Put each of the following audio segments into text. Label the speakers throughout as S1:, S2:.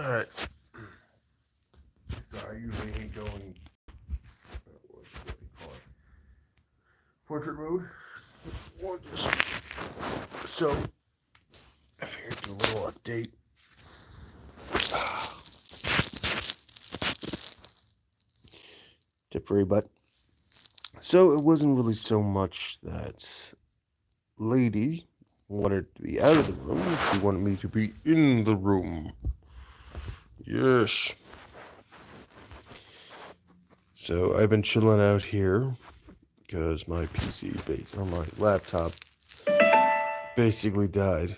S1: Alright. So I usually ain't going, what do you call it? Portrait mode. Or just, so, I figured do a little update. Tip for everybody. So it wasn't really so much that lady wanted to be out of the room. She wanted me to be in the room. Yes. So I've been chilling out here because my or my laptop basically died.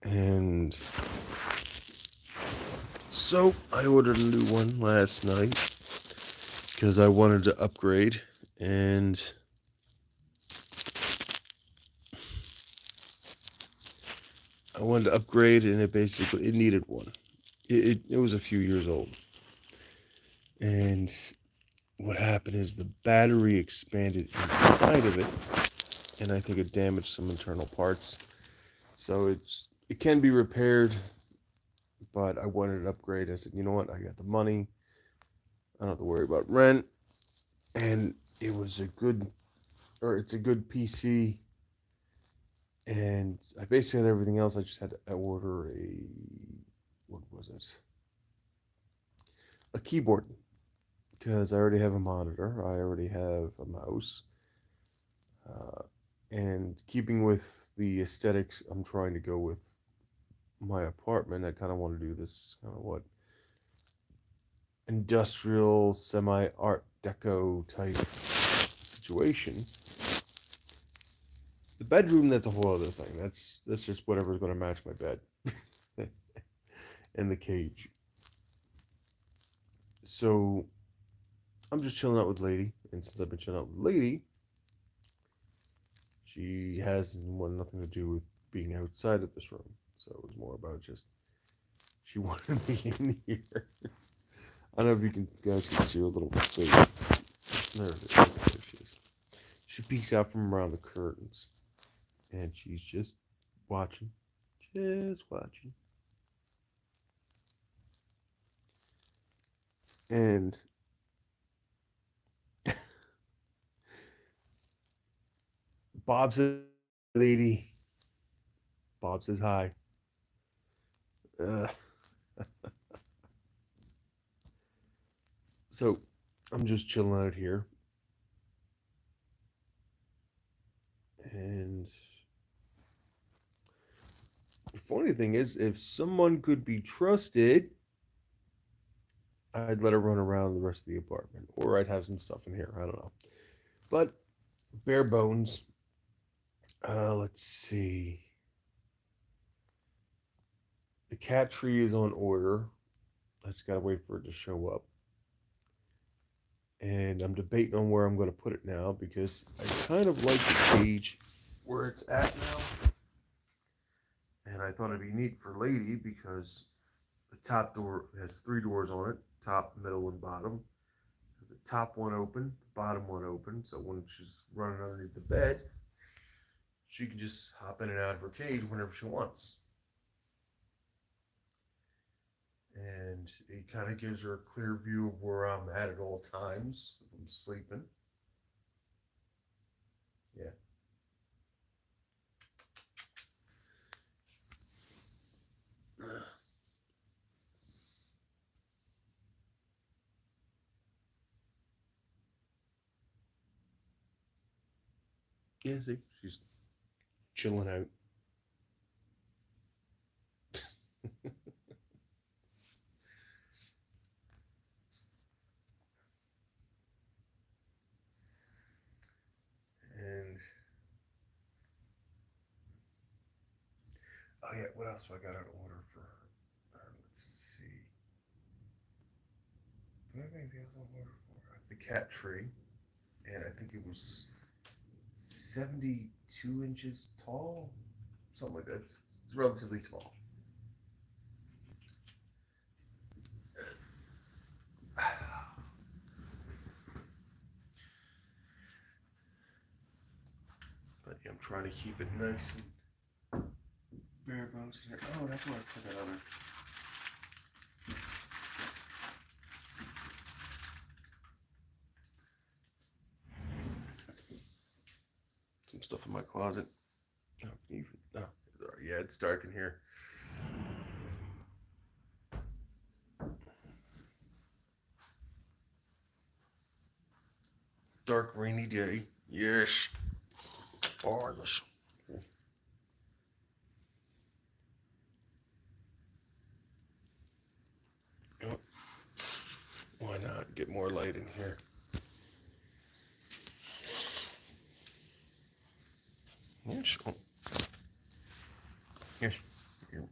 S1: And so I ordered a new one last night because I wanted to upgrade, and and it needed one. It was a few years old. And what happened is the battery expanded inside of it, and I think it damaged some internal parts. So it can be repaired, but I wanted an upgrade. I said, you know what? I got the money. I don't have to worry about rent. And it's a good PC. And I basically had everything else. I just had to order what was it? A keyboard. Because I already have a monitor. I already have a mouse. And keeping with the aesthetics I'm trying to go with my apartment, I kind of want to do this kind of industrial, semi-art deco type situation. The bedroom, that's a whole other thing. That's just whatever's going to match my bed and the cage. So I'm just chilling out with Lady, and since I've been chilling out with Lady, she has nothing to do with being outside of this room. So it was more about just she wanted me in here. I don't know if guys can see her little face. There she is. She peeks out from around the curtains, and she's just watching, just watching. And Bob says, "Lady." Bob says hi. Uh, so I'm just chilling out here, and the funny thing is, if someone could be trusted, I'd let her run around the rest of the apartment, or I'd have some stuff in here. I don't know, but bare bones. Let's see. The cat tree is on order. I just gotta wait for it to show up. And I'm debating on where I'm going to put it now because I kind of like the cage where it's at now. And I thought it'd be neat for Lady because the top door has 3 doors on it, top, middle, and bottom. The top one open, the bottom one open, so when she's running underneath the bed, she can just hop in and out of her cage whenever she wants. And it kind of gives her a clear view of where I'm at all times if I'm sleeping. Yeah. Yeah, see, she's chilling out. And oh yeah, what else do I got on order for her? Let's see. Do I have anything else on order for her? The cat tree, and I think it was 72 inches tall, something like that. It's relatively tall. But yeah, I'm trying to keep it nice and bare bones in here. Oh, that's where I put that other. Some stuff in my closet. Oh, yeah, it's dark in here. Dark, rainy day. Yes. Marvelous. Oh, why not get more light in here? Yes. Oh. Yes. Here.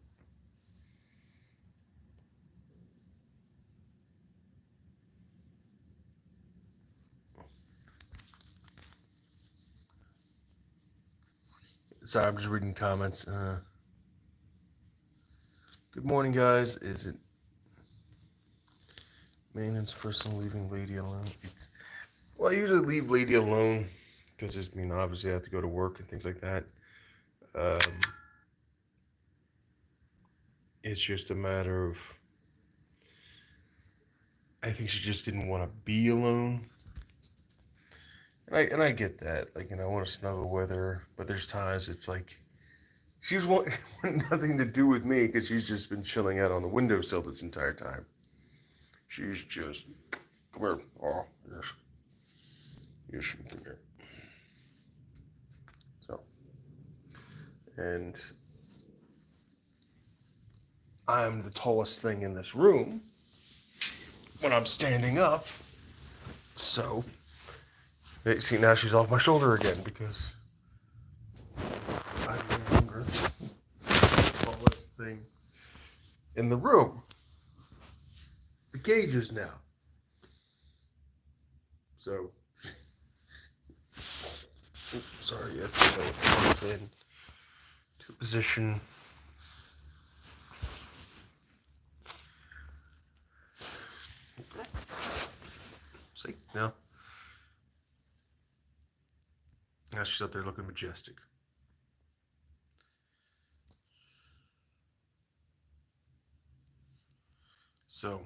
S1: Sorry, I'm just reading comments. Good morning, guys. Is it maintenance person leaving lady alone? Well, I usually leave lady alone because obviously I have to go to work and things like that. It's just a matter of, I think she just didn't want to be alone. And I get that. Like, I want to snuggle with her, but there's times it's like she's wanting nothing to do with me because she's just been chilling out on the windowsill this entire time. She's just, come here. Oh, yes. Yes, come here. So, and I'm the tallest thing in this room when I'm standing up. So, see, now she's off my shoulder again because I'm no longer the tallest thing in the room. The cage is now. So, sorry, yes, so it comes in to position. See, now she's up there looking majestic. So,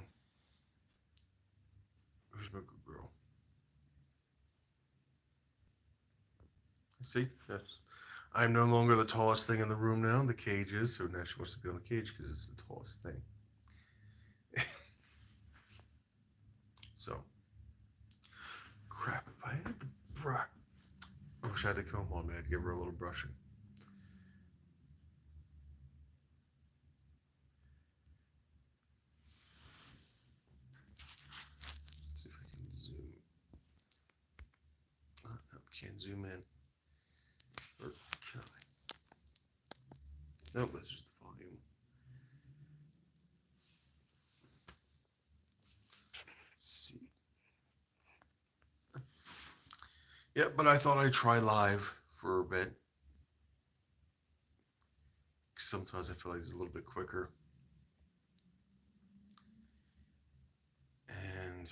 S1: who's my good girl? See, I'm no longer the tallest thing in the room now. The cage is, so now she wants to be on the cage because it's the tallest thing. So, crap, if I had the brush. I wish I had the comb on me. I'd give her a little brushing. Let's see if I can zoom. Oh, no, can't zoom in. Or can I? Nope, that's just the volume. Let's see. Yeah, but I thought I'd try live for a bit. Sometimes I feel like it's a little bit quicker. And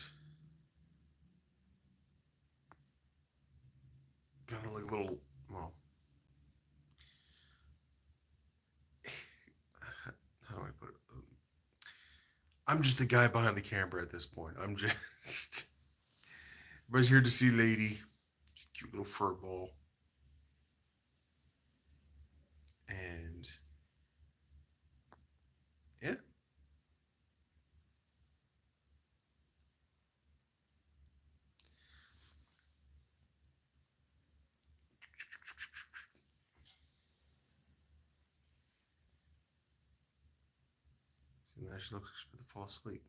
S1: kind of like a little, well, how do I put it? I'm just the guy behind the camera at this point. I'm just, everybody's here to see Lady, cute little fur ball. And yeah. See, now she looks like she's about to fall asleep.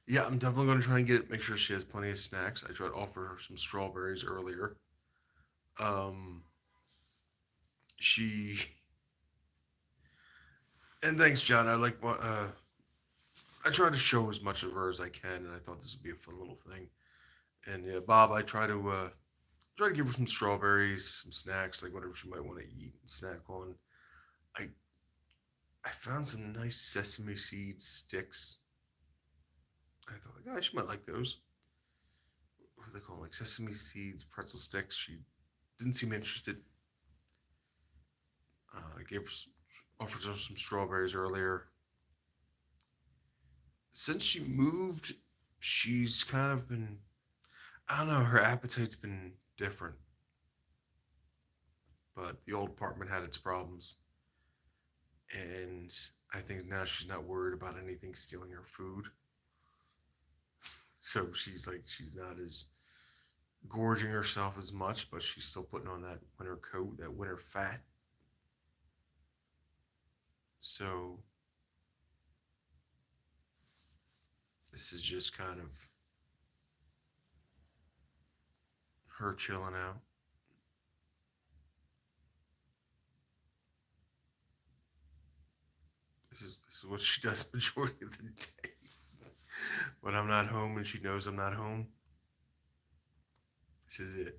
S1: Yeah, I'm definitely going to try and make sure she has plenty of snacks. I tried to offer her some strawberries earlier. She, and thanks, John. I try to show as much of her as I can, and I thought this would be a fun little thing. And yeah, Bob, I try to Try to give her some strawberries, some snacks, like whatever she might want to eat and snack on. I I found some nice sesame seed sticks. I thought like, oh, she might like those. What do they call them? Like sesame seeds, pretzel sticks. She didn't seem interested. I gave her offered her some strawberries earlier. Since she moved, she's kind of been, I don't know, her appetite's been different. But the old apartment had its problems. And I think now she's not worried about anything stealing her food. So she's not as gorging herself as much, but she's still putting on that winter coat, that winter fat. So this is just kind of her chilling out. This is what she does majority of the day. When I'm not home and she knows I'm not home, this is it.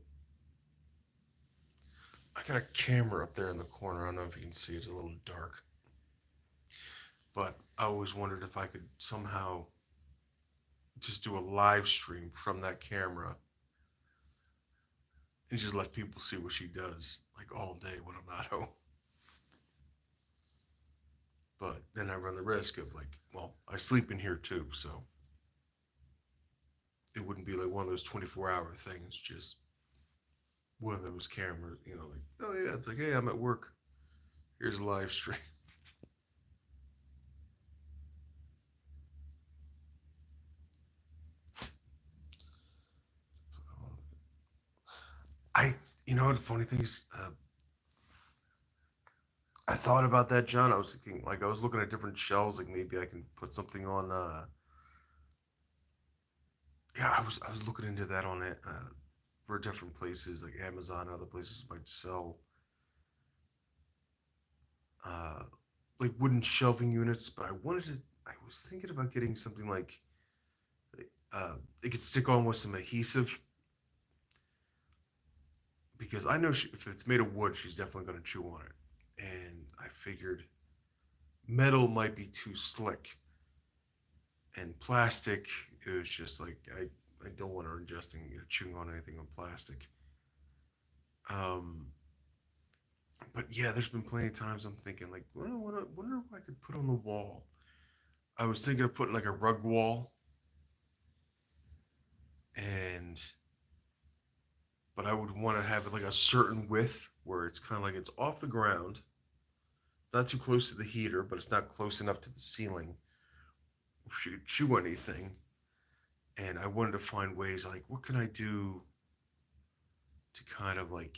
S1: I got a camera up there in the corner. I don't know if you can see, it's a little dark. But I always wondered if I could somehow just do a live stream from that camera and just let people see what she does like all day when I'm not home. But then I run the risk of like, well, I sleep in here too, so it wouldn't be like one of those 24-hour things, just one of those cameras, like, oh yeah, it's like, hey, I'm at work. Here's a live stream. I, the funny thing is, I thought about that, John. I was thinking, like, I was looking at different shelves, like maybe I can put something on. Yeah, I was looking into that on it for different places, like Amazon, other places might sell uh, like wooden shelving units. But I was thinking about getting something like it could stick on with some adhesive because I know if it's made of wood, she's definitely going to chew on it. And I figured metal might be too slick, and plastic it was just like I don't want her ingesting chewing on anything on plastic. Um, but yeah, there's been plenty of times I'm thinking like, well, I wonder if I could put on the wall. I was thinking of putting like a rug wall, and but I would want to have it like a certain width where it's kind of like it's off the ground, not too close to the heater, but it's not close enough to the ceiling. If you could chew anything, and I wanted to find ways like what can I do to kind of like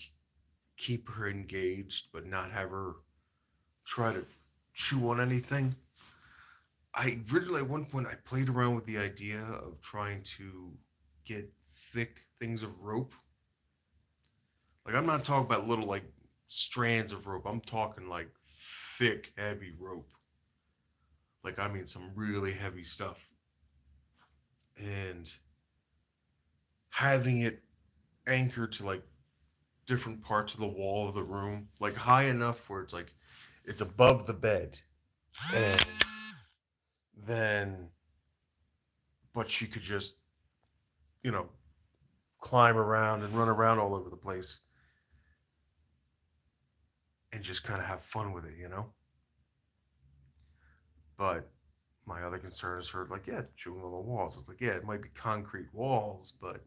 S1: keep her engaged but not have her try to chew on anything. I really at one point I played around with the idea of trying to get thick things of rope. Like I'm not talking about little like strands of rope. I'm talking like thick, heavy rope. Like I mean some really heavy stuff. And having it anchored to like different parts of the wall of the room, like high enough where it's like it's above the bed. And then but she could just, you know, climb around and run around all over the place and just kind of have fun with it. But my other concern is her, like, yeah, chewing on the walls. It's like, yeah, it might be concrete walls, but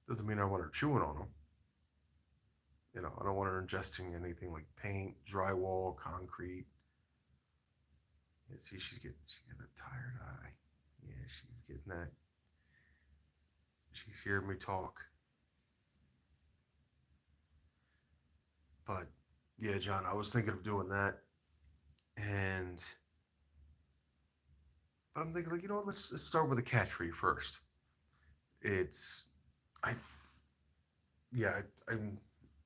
S1: doesn't mean I want her chewing on them. I don't want her ingesting anything like paint, drywall, concrete. Yeah, see, she's getting a tired eye. Yeah, she's getting that. She's hearing me talk. But yeah, John, I was thinking of doing that, and but I'm thinking like, let's start with a cat tree first. It's, I yeah,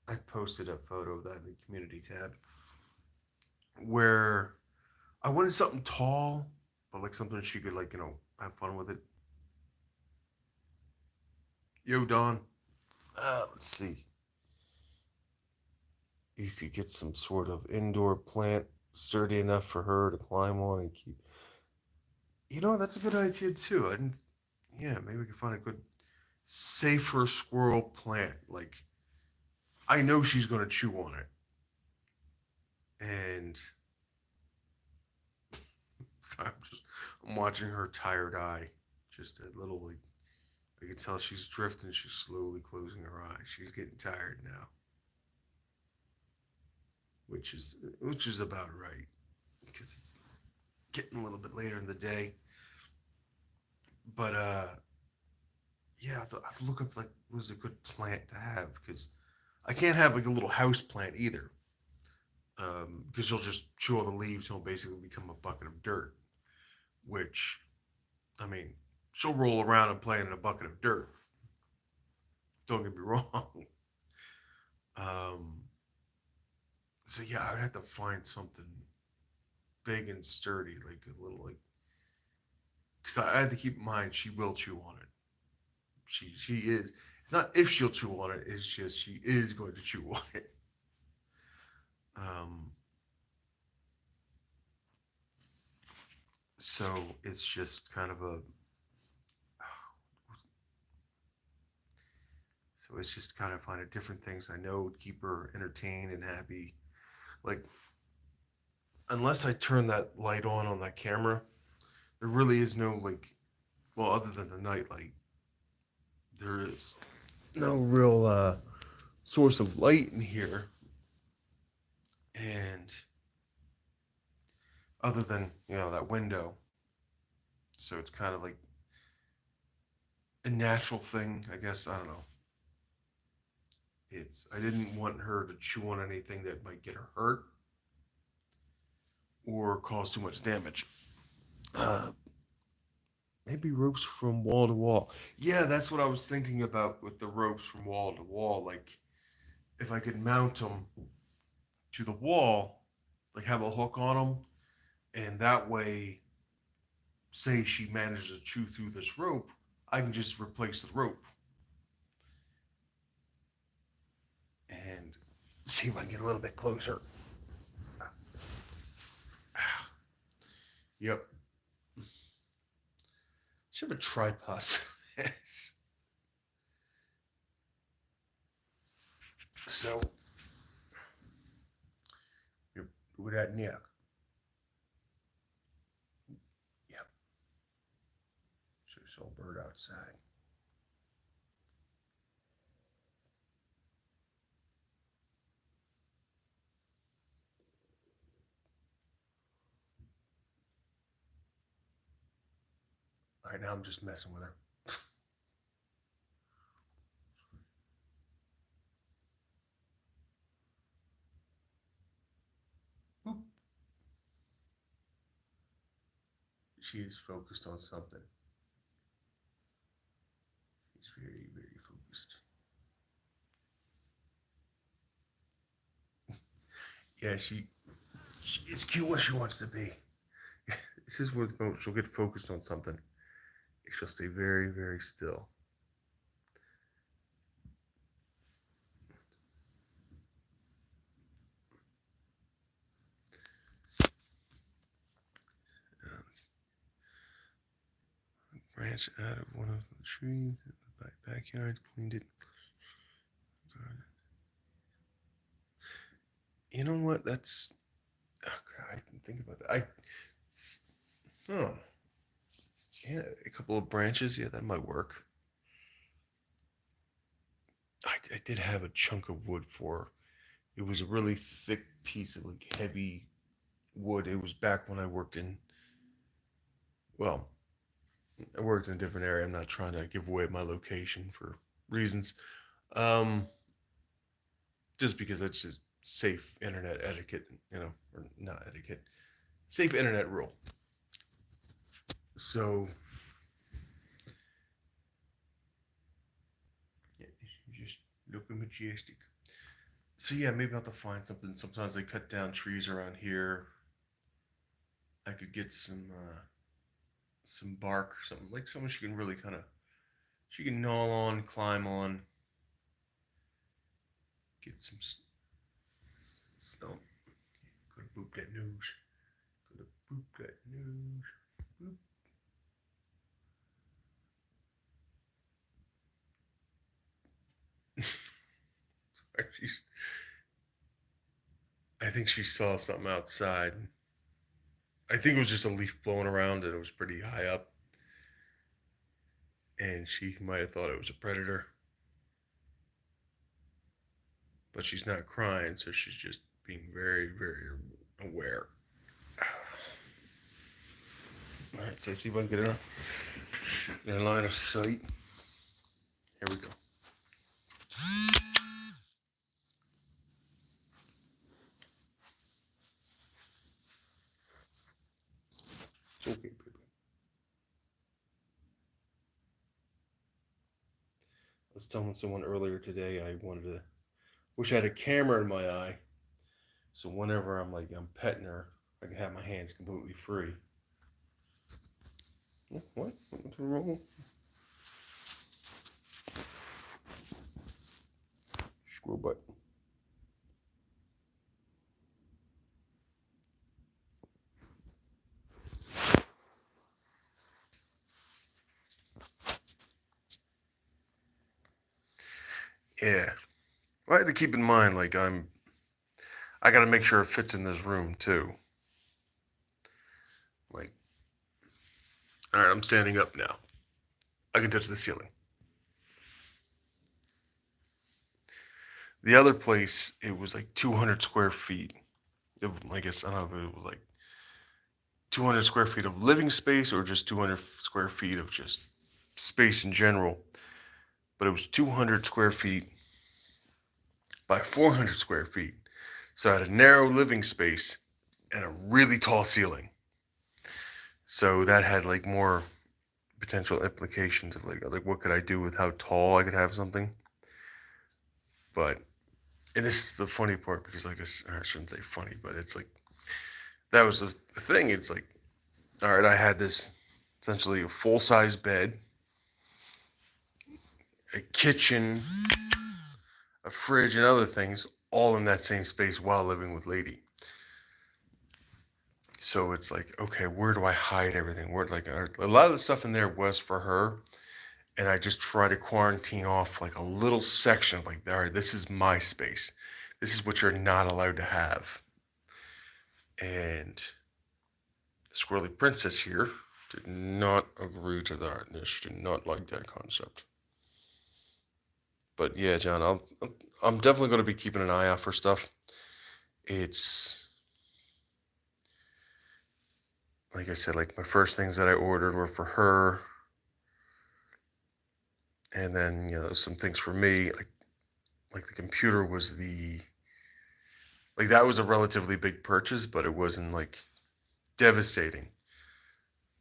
S1: I posted a photo of that in the community tab where I wanted something tall, but like something she could have fun with it. Yo, Don. Let's see. You could get some sort of indoor plant sturdy enough for her to climb on and keep. You know, that's a good idea too. I didn't. Yeah, maybe we can find a good, safer squirrel plant. Like I know she's gonna chew on it, and so I'm watching her tired eye, just a little like I can tell she's drifting. She's slowly closing her eyes. She's getting tired now, which is about right because it's getting a little bit later in the day. But yeah, I look up like what was a good plant to have because I can't have like a little house plant either. Because she'll just chew all the leaves and it'll basically become a bucket of dirt. Which, I mean, she'll roll around and play in a bucket of dirt. Don't get me wrong. Um, so yeah, I would have to find something big and sturdy, like a little like. Because I had to keep in mind she will chew on it. She is. It's not if she'll chew on it. It's just she is going to chew on it. Um, so it's just kind of a. So it's just kind of finding different things I know would keep her entertained and happy. Like unless I turn that light on that camera, there really is no like. Well, other than the night light, there is no real source of light in here, and other than that window, so it's kind of like a natural thing, I guess. I don't know. I didn't want her to chew on anything that might get her hurt or cause too much damage. Uh, Maybe ropes from wall to wall. Yeah, that's what I was thinking about with the ropes from wall to wall. Like if I could mount them to the wall, like have a hook on them, and that way, say she manages to chew through this rope, I can just replace the rope and see if I can get a little bit closer. Yep. Should have a tripod for this. So, with that neck. Yep. So, saw a bird outside. All right, now I'm just messing with her. Oop. She is focused on something. She's very, very focused. Yeah, she is cute when she wants to be. This is where she'll get focused on something. She'll stay very, very still. Branch out of one of the trees in the backyard, cleaned it. You know what? That's. Oh, God, I didn't think about that. Oh, yeah, a couple of branches. Yeah, that might work. I did have a chunk of wood for. It was a really thick piece of like heavy wood. It was back when I worked in. Well, I worked in a different area. I'm not trying to give away my location for reasons. Um, just because it's just safe internet etiquette, or not etiquette, safe internet rule. So, yeah, you just look majestic. So yeah, maybe I'll have to find something. Sometimes they cut down trees around here. I could get some bark, something like something she can really kind of she can gnaw on, climb on. Get some stump. Go to boop that news. Go to boop that news. Boop. I think she saw something outside. I think it was just a leaf blowing around and it was pretty high up. And she might have thought it was a predator. But she's not crying, so she's just being very, very aware. Alright, so see if I can get her in line of sight. Here we go. It's okay, baby. I was telling someone earlier today I wish I had a camera in my eye. So whenever I'm petting her, I can have my hands completely free. What? What's wrong? Squirrel butt. Yeah. Well, I had to keep in mind, I got to make sure it fits in this room too. All right, I'm standing up now. I can touch the ceiling. The other place, it was 200 square feet. I guess, I don't know if it was 200 square feet of living space or just 200 square feet of just space in general. But it was 200 square feet by 400 square feet. So I had a narrow living space and a really tall ceiling. So that had more potential implications of what could I do with how tall I could have something. But, and this is the funny part because I shouldn't say funny, but it's that was the thing. It's all right, I had this essentially a full-size bed, a kitchen, a fridge, and other things all in that same space while living with Lady. So it's okay, where do I hide everything? Where a lot of the stuff in there was for her, and I just try to quarantine off a little section of all right, this is my space. This is what you're not allowed to have. And the Squirrely Princess here did not agree to that. She did not like that concept. But yeah, John, I'm definitely going to be keeping an eye out for stuff. It's like I said, my first things that I ordered were for her, and then some things for me. Like the computer was that was a relatively big purchase, but it wasn't devastating.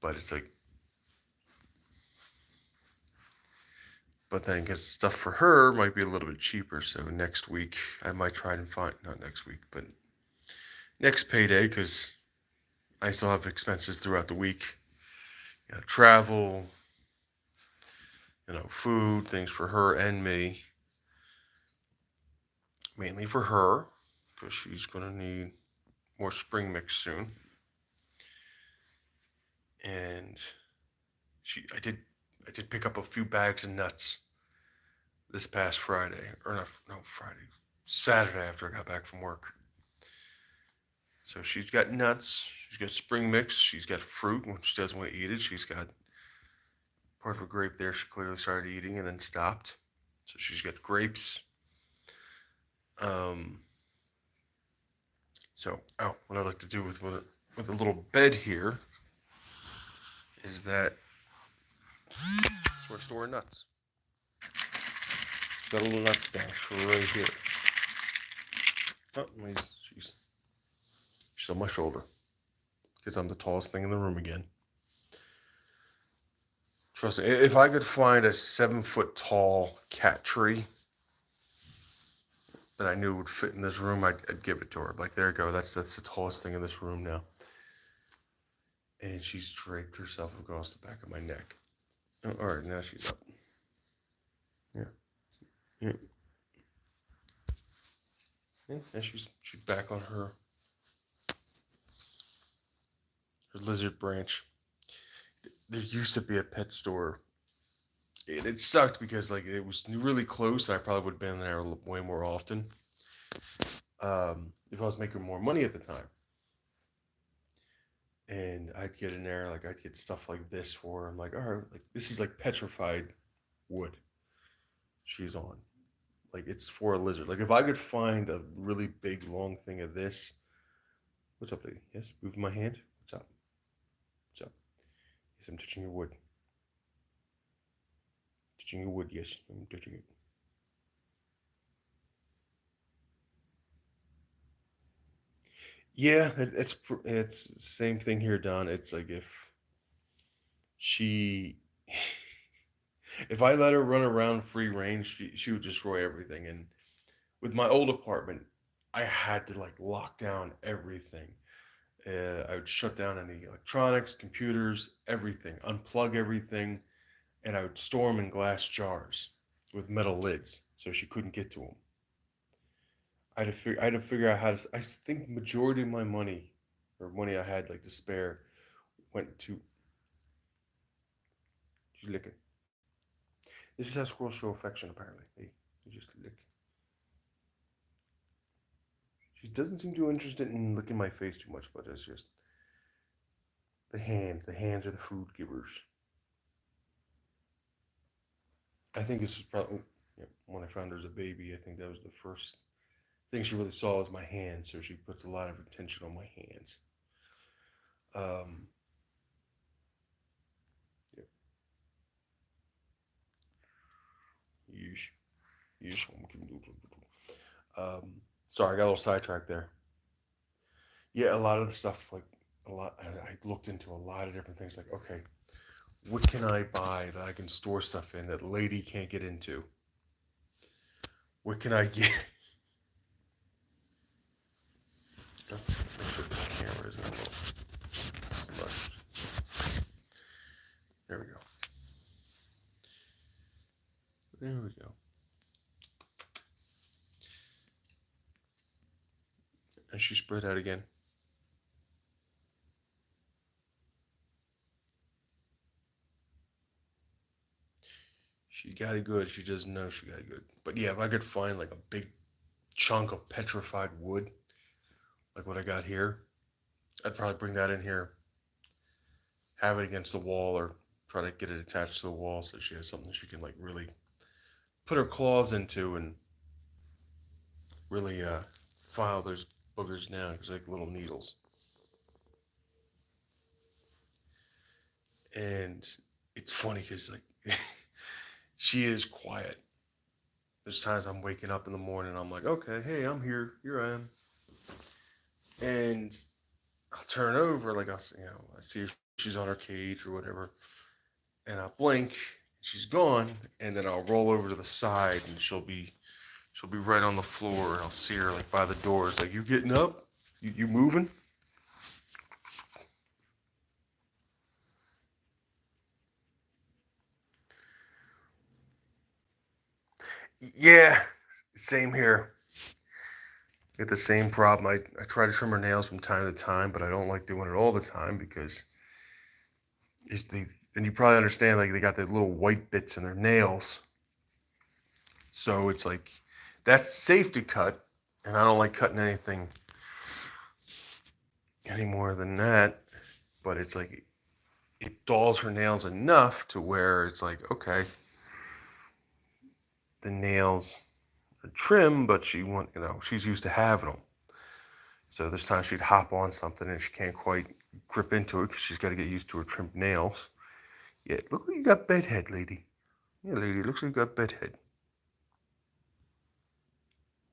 S1: But it's but then I guess stuff for her might be a little bit cheaper. So next week I might try and find, not next week, but next payday, because I still have expenses throughout the week. Travel, food, things for her and me. Mainly for her, because she's going to need more spring mix soon. And I did pick up a few bags of nuts this past Friday, or Friday, Saturday after I got back from work. So she's got nuts, she's got spring mix, she's got fruit when she doesn't want to eat it. She's got part of a grape there she clearly started eating and then stopped. So she's got grapes. So, what I'd like to do with a little bed here is that so I store nuts. Got a little nut stash right here. Oh, she's on my shoulder because I'm the tallest thing in the room again. Trust me, if I could find a 7-foot tall cat tree that I knew would fit in this room, I'd give it to her. There you go. That's the tallest thing in this room now. And she's draped herself across the back of my neck. Oh, all right, now she's up. Yeah. And she's back on her lizard branch. There used to be a pet store, and it sucked because like it was really close. I probably would have been there way more often if I was making more money at the time. And I'd get in there, like I'd get stuff like this for her. I'm like, all right, like this is like petrified wood she's on. Like it's for a lizard. Like if I could find a really big long thing of this, what's up, lady? Yes, move my hand. What's up? What's up? Yes, I'm touching your wood. Touching your wood. Yes, I'm touching it. Yeah, it's the same thing here, Don. It's like if she, if I let her run around free range, she would destroy everything. And with my old apartment, I had to like lock down everything. I would shut down any electronics, computers, everything, unplug everything, and I would store them in glass jars with metal lids so she couldn't get to them. I had to figure out how to. I think majority of my money, or money I had like to spare, went to. She's licking. This is how squirrels show affection. Apparently, they just lick. She doesn't seem too interested in licking my face too much, but it's just the hands. The hands are the food givers. I think this is probably yeah, when I found her as a baby. I think that was the first thing she really saw was my hands, so she puts a lot of attention on my hands. Um, yeah, yeesh, yeesh. Sorry, I got a little sidetracked there. Yeah, a lot of the stuff, like a lot, I looked into a lot of different things. Like, okay, what can I buy that I can store stuff in that lady can't get into? What can I get? Make sure the camera isn't a little smushed. There we go. There we go. And she spread out again. She got it good. She doesn't know she got it good. But yeah, if I could find like a big chunk of petrified wood, like what I got here, I'd probably bring that in here, have it against the wall, or try to get it attached to the wall so she has something she can like really put her claws into and really file those boogers down because like little needles. And it's funny because like she is quiet. There's times I'm waking up in the morning, I'm like, okay, hey, I'm here. Here I am. And I'll turn over, like I see her, she's on her cage or whatever, and I'll blink, she's gone, and then I'll roll over to the side, and she'll be right on the floor, and I'll see her like by the doors, like, you getting up? You moving? Yeah, same here. Get the same problem. I try to trim her nails from time to time, but I don't like doing it all the time because it's the and you probably understand like they got the little white bits in their nails. So it's like that's safe to cut, and I don't like cutting anything any more than that. But it's like it dulls her nails enough to where it's like, okay, the nails are trim, but she's used to having them. So this time she'd hop on something and she can't quite grip into it because she's got to get used to her trimmed nails. Yeah, look like you got bedhead, lady. Yeah, lady, looks like you got bedhead.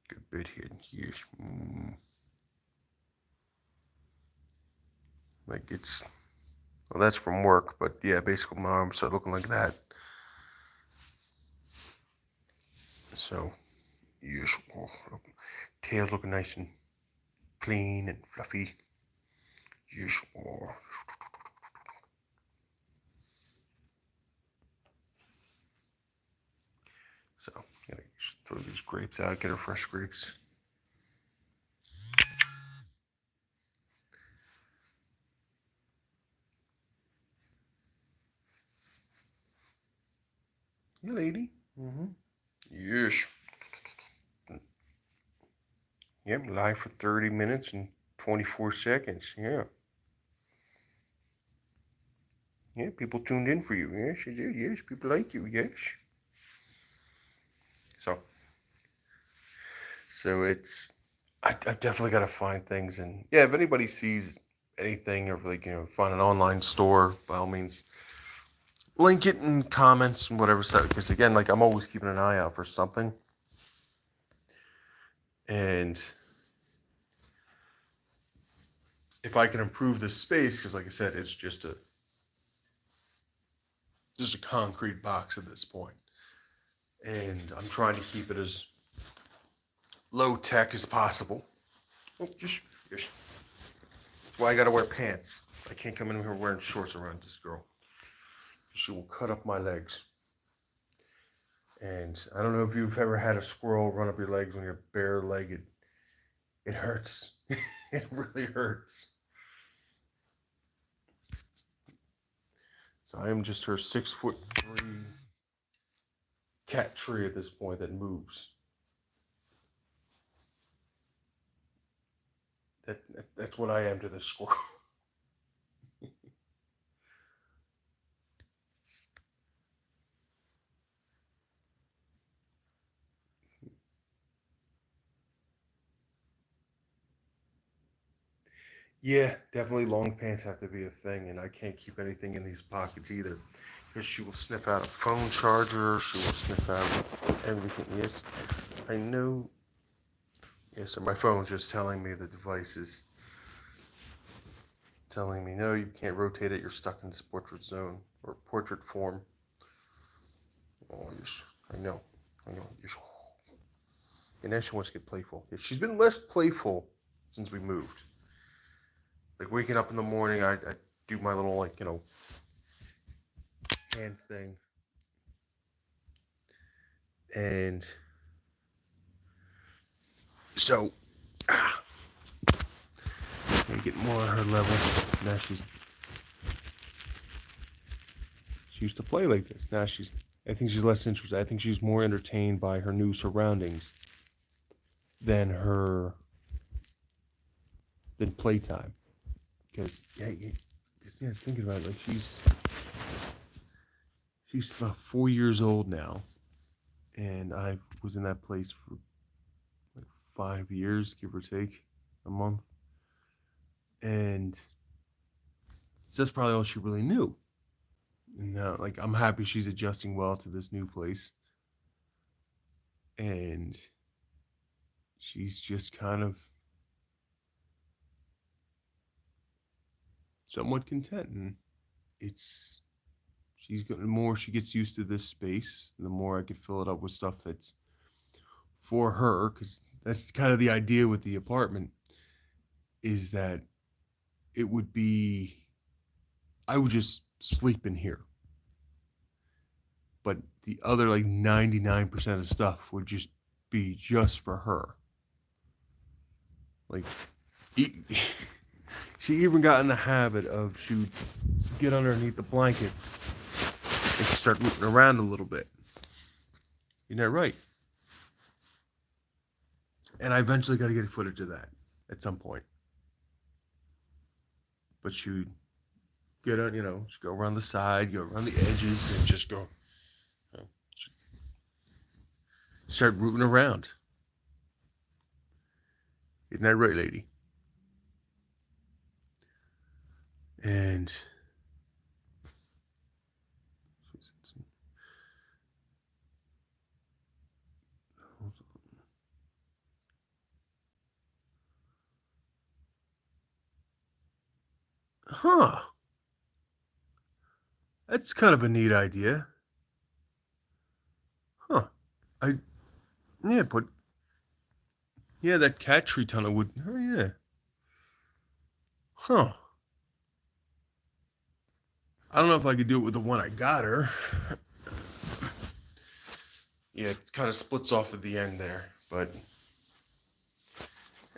S1: Good bedhead, yes. Like it's, well, that's from work, but yeah, basically my arms start looking like that. So, yes, tail's looking nice and clean and fluffy. Yes, so, gotta throw these grapes out, get her fresh grapes. Yeah, lady. Mm-hmm. Yes. Yep, live for 30 minutes and 24 seconds. Yeah. Yeah, people tuned in for you. Yes, you did. Yes, people like you. Yes. So, it's, I've definitely got to find things. And yeah, if anybody sees anything or like, find an online store, by all means, link it in comments and whatever. So, because again, like I'm always keeping an eye out for something. And if I can improve this space, because like I said, it's just a concrete box at this point. And I'm trying to keep it as low tech as possible. Oh, just. That's why I gotta wear pants. I can't come in here wearing shorts around this girl. She will cut up my legs. And I don't know if you've ever had a squirrel run up your legs when you're bare-legged. It hurts. It really hurts. So I am just her 6'3" cat tree at this point that moves. That's what I am to this squirrel. Yeah, definitely long pants have to be a thing, and I can't keep anything in these pockets either. Because she will sniff out a phone charger, she will sniff out everything. Yes, I know. Yes, sir, my phone's just telling me the device is telling me, no, you can't rotate it, you're stuck in this portrait zone, or portrait form. Oh, yes, I know. Yes. And now she wants to get playful. Yeah, she's been less playful since we moved. Like waking up in the morning, I do my little hand thing, and so I get more on her level. Now she used to play like this. Now I think she's less interested. I think she's more entertained by her new surroundings than playtime. Because thinking about it, like she's about 4 years old now, and I was in that place for like 5 years, give or take a month, and so that's probably all she really knew. And now, like, I'm happy she's adjusting well to this new place, and she's just kind of somewhat content, and it's the more she gets used to this space, the more I can fill it up with stuff that's for her, because that's kind of the idea with the apartment, is that I would just sleep in here, but the other like 99% of stuff would just be just for her. Like, she even got in the habit of she would get underneath the blankets and start moving around a little bit. Isn't that right? And I eventually got to get footage of that at some point. But she would get on, she'd go around the side, go around the edges, and just go, start moving around. Isn't that right, lady? And huh. That's kind of a neat idea. Huh. I yeah, but yeah, that cat tree tunnel would. Oh yeah. Huh. I don't know if I could do it with the one I got her. Yeah, it kind of splits off at the end there, but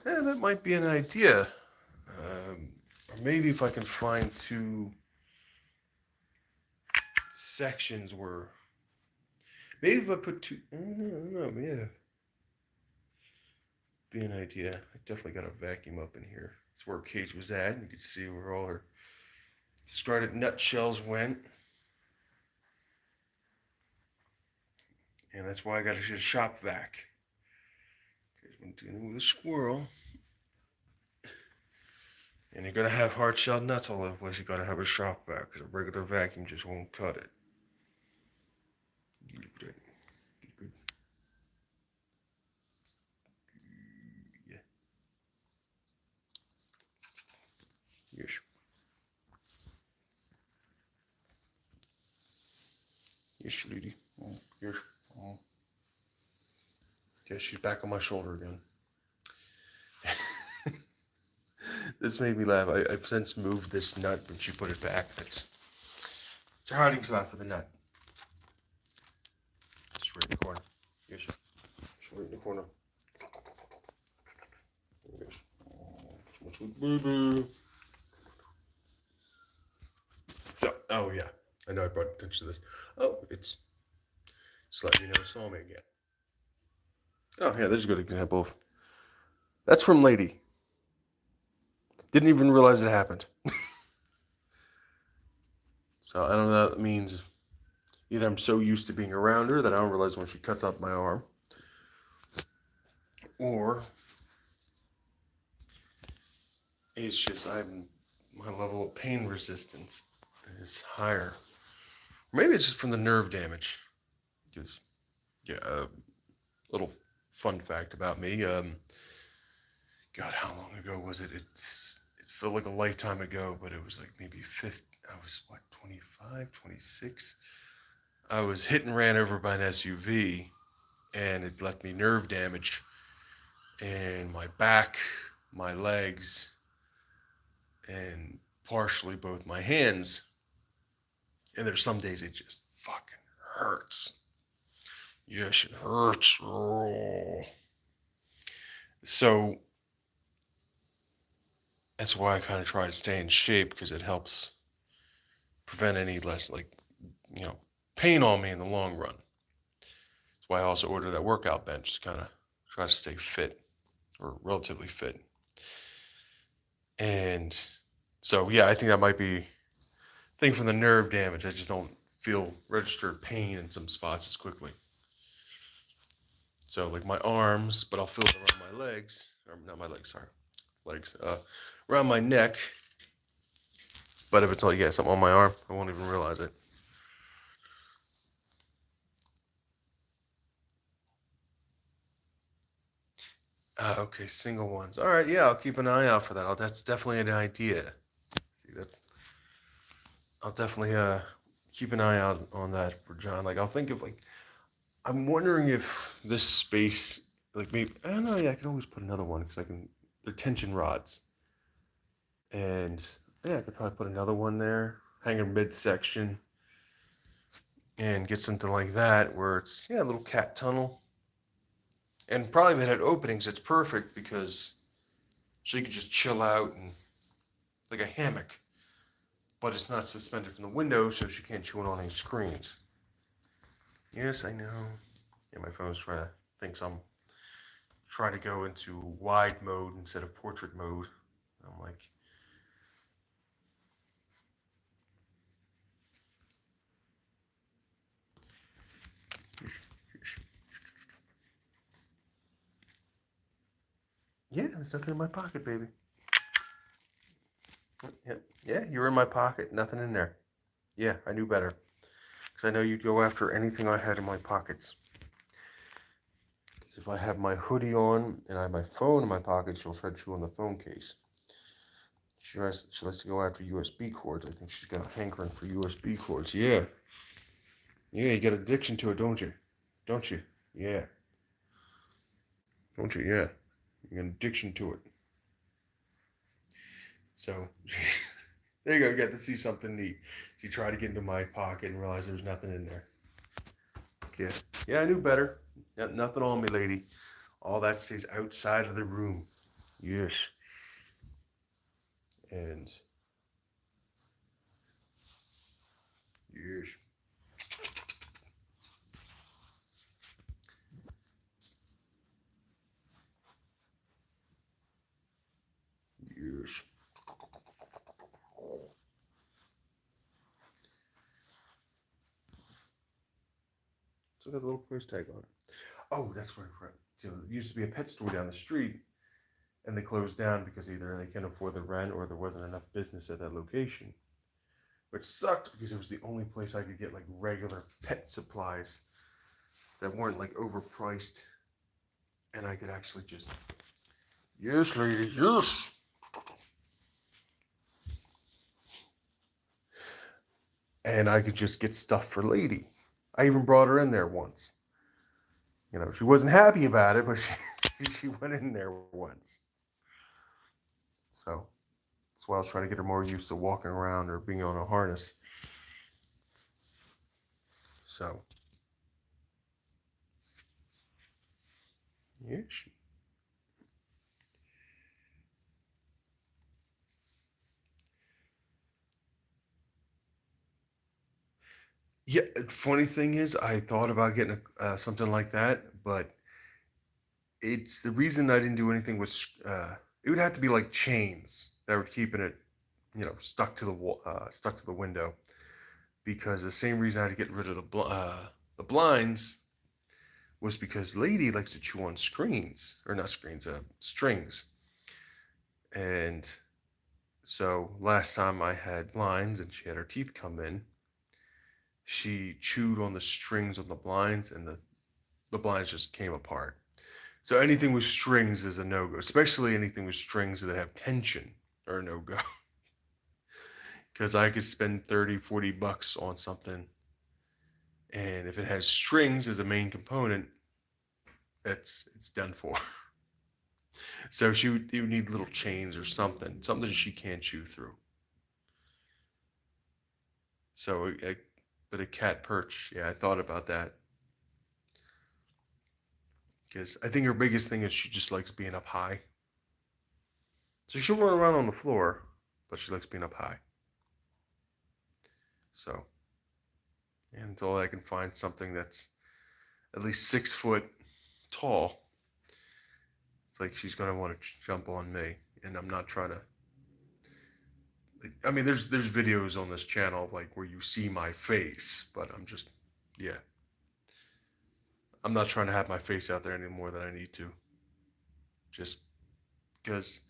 S1: that might be an idea. Or maybe if I can find two sections where Maybe if I put two, I don't know, yeah. Be an idea. I definitely got a vacuum up in here. That's where Cage was at. You could see where all her discarded nutshells went. And that's why I got a shop vac. Because when dealing with a squirrel, and you're going to have hard shelled nuts all over the place, you got to have a shop vac. Because a regular vacuum just won't cut it. Yeah. Yes. Yes, lady. Oh, yes. Oh. Yeah, she's back on my shoulder again. This made me laugh. I've since moved this nut when she put it back. It's a hiding spot for the nut. It's right in the corner. Yes. It's right in the corner. Yes. Oh, sweet baby. So, oh yeah. I know I brought attention to this. Oh, it's just you never saw me again. Oh yeah, there's a good example of. That's from Lady. Didn't even realize it happened. So I don't know what that means. Either I'm so used to being around her that I don't realize when she cuts out my arm, or it's just my level of pain resistance is higher. Maybe it's just from the nerve damage. Because yeah, a little fun fact about me. God, how long ago was it? It felt like a lifetime ago, but it was like maybe 50. I was what, 25, 26. I was hit and ran over by an SUV, and it left me nerve damage in my back, my legs, and partially both my hands. And there's some days it just fucking hurts. Yes, it hurts. Oh. So that's why I kind of try to stay in shape, because it helps prevent any less, like, you know, pain on me in the long run. That's why I also order that workout bench to kind of try to stay fit, or relatively fit. And so, yeah, I think that might be a thing from the nerve damage. I just don't feel registered pain in some spots as quickly. So, like my arms, but I'll feel it around my legs, or not my legs, sorry, legs, around my neck. But if it's like, yeah, something on my arm, I won't even realize it. Okay, single ones. All right, yeah, I'll keep an eye out for that. That's definitely an idea. See, I'll definitely keep an eye out on that for John. Like, I'll think of like, I'm wondering if this space, like maybe, I don't know, yeah, I can always put another one because they're tension rods. And yeah, I could probably put another one there, hanging midsection, and get something like that where it's, yeah, a little cat tunnel. And probably if it had openings, it's perfect because she could just chill out and like a hammock. But it's not suspended from the window, so she can't chew on any screens. Yes, I know. Yeah, my phone's thinks I'm trying to go into wide mode instead of portrait mode. I'm like, yeah, there's nothing in my pocket, baby. Yeah, you're in my pocket. Nothing in there. Yeah, I knew better. Because I know you'd go after anything I had in my pockets. Because if I have my hoodie on and I have my phone in my pocket, she'll try to chew on the phone case. She likes to go after USB cords. I think she's got a hankering for USB cords. Yeah. Yeah, you get addiction to it, don't you? Don't you? Yeah. Don't you? Yeah. You got an addiction to it. So, there you go. You got to see something neat. She tried to get into my pocket and realized there was nothing in there. Yeah. Yeah, I knew better. Yep, nothing on me, lady. All that stays outside of the room. Yes. And yes. Still got the little price tag on it. Oh, that's right. So there used to be a pet store down the street, and they closed down because either they couldn't afford the rent or there wasn't enough business at that location. Which sucked because it was the only place I could get like regular pet supplies that weren't like overpriced, and I could actually just, yes, ladies, yes. And I could just get stuff for Lady. I even brought her in there once. You know, she wasn't happy about it, but she went in there once. So that's why I was trying to get her more used to walking around or being on a harness. So, yeah, yeah. Funny thing is, I thought about getting something like that, but it's the reason I didn't do anything was it would have to be like chains that were keeping it, stuck to the wall, stuck to the window. Because the same reason I had to get rid of the blinds was because Lady likes to chew on screens, or not screens, strings. And so last time I had blinds and she had her teeth come in, she chewed on the strings on the blinds, and the blinds just came apart. So anything with strings is a no-go, especially anything with strings that have tension or a no-go. Because I could spend 30, 40 bucks on something, and if it has strings as a main component, it's done for. So you would need little chains or something she can't chew through. So, but a cat perch, yeah, I thought about that. Because I think her biggest thing is she just likes being up high. So she'll run around on the floor, but she likes being up high. So, and until I can find something that's at least 6 foot tall, it's like she's gonna want to jump on me, and I'm not trying to. I mean, there's videos on this channel like where you see my face, but I'm just, yeah, I'm not trying to have my face out there any more than I need to. Just because,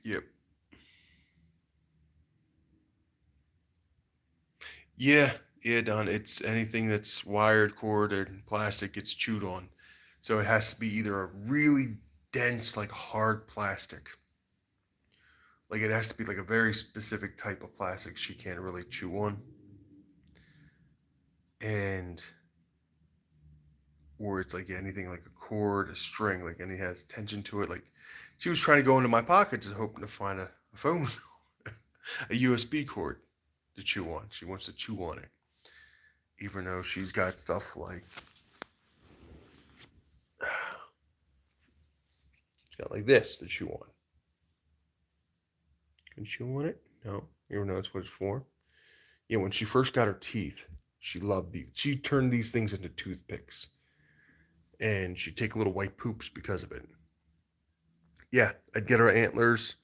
S1: yep, yeah, yeah, Don. It's anything that's wired, cord, or plastic gets chewed on, so it has to be either a really dense, like hard plastic. Like it has to be like a very specific type of plastic she can't really chew on, and or it's like anything like a cord, a string, like any has tension to it. Like she was trying to go into my pockets and hoping to find a phone, a USB cord to chew on. She wants to chew on it, even though she's got stuff like she's got like this to chew on. Can chew on it? No, even know that's what it's for. Yeah, when she first got her teeth, she loved these. She turned these things into toothpicks, and she'd take little white poops because of it. Yeah, I'd get her antlers,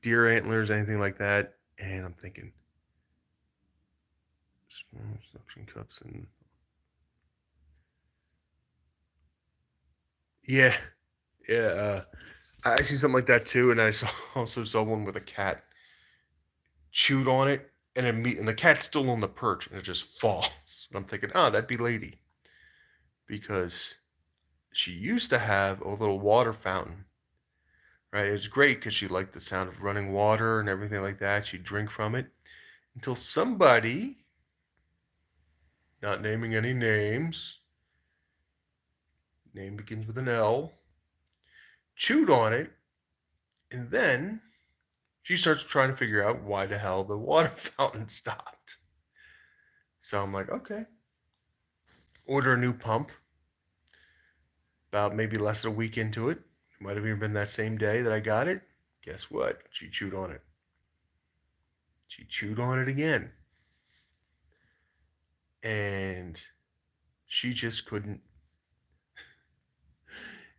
S1: deer antlers, anything like that, and I'm thinking, small suction cups and yeah, yeah. I see something like that too, and also saw one with a cat chewed on it, and the cat's still on the perch, and it just falls. And I'm thinking, oh, that'd be Lady, because she used to have a little water fountain. Right, it was great because she liked the sound of running water and everything like that. She'd drink from it until somebody, not naming any names, name begins with an L, chewed on it, and then she starts trying to figure out why the hell the water fountain stopped. So I'm like, okay, order a new pump. About maybe less than a week into it, it might have even been that same day that I got it. Guess what? She chewed on it. She chewed on it again. And she just couldn't.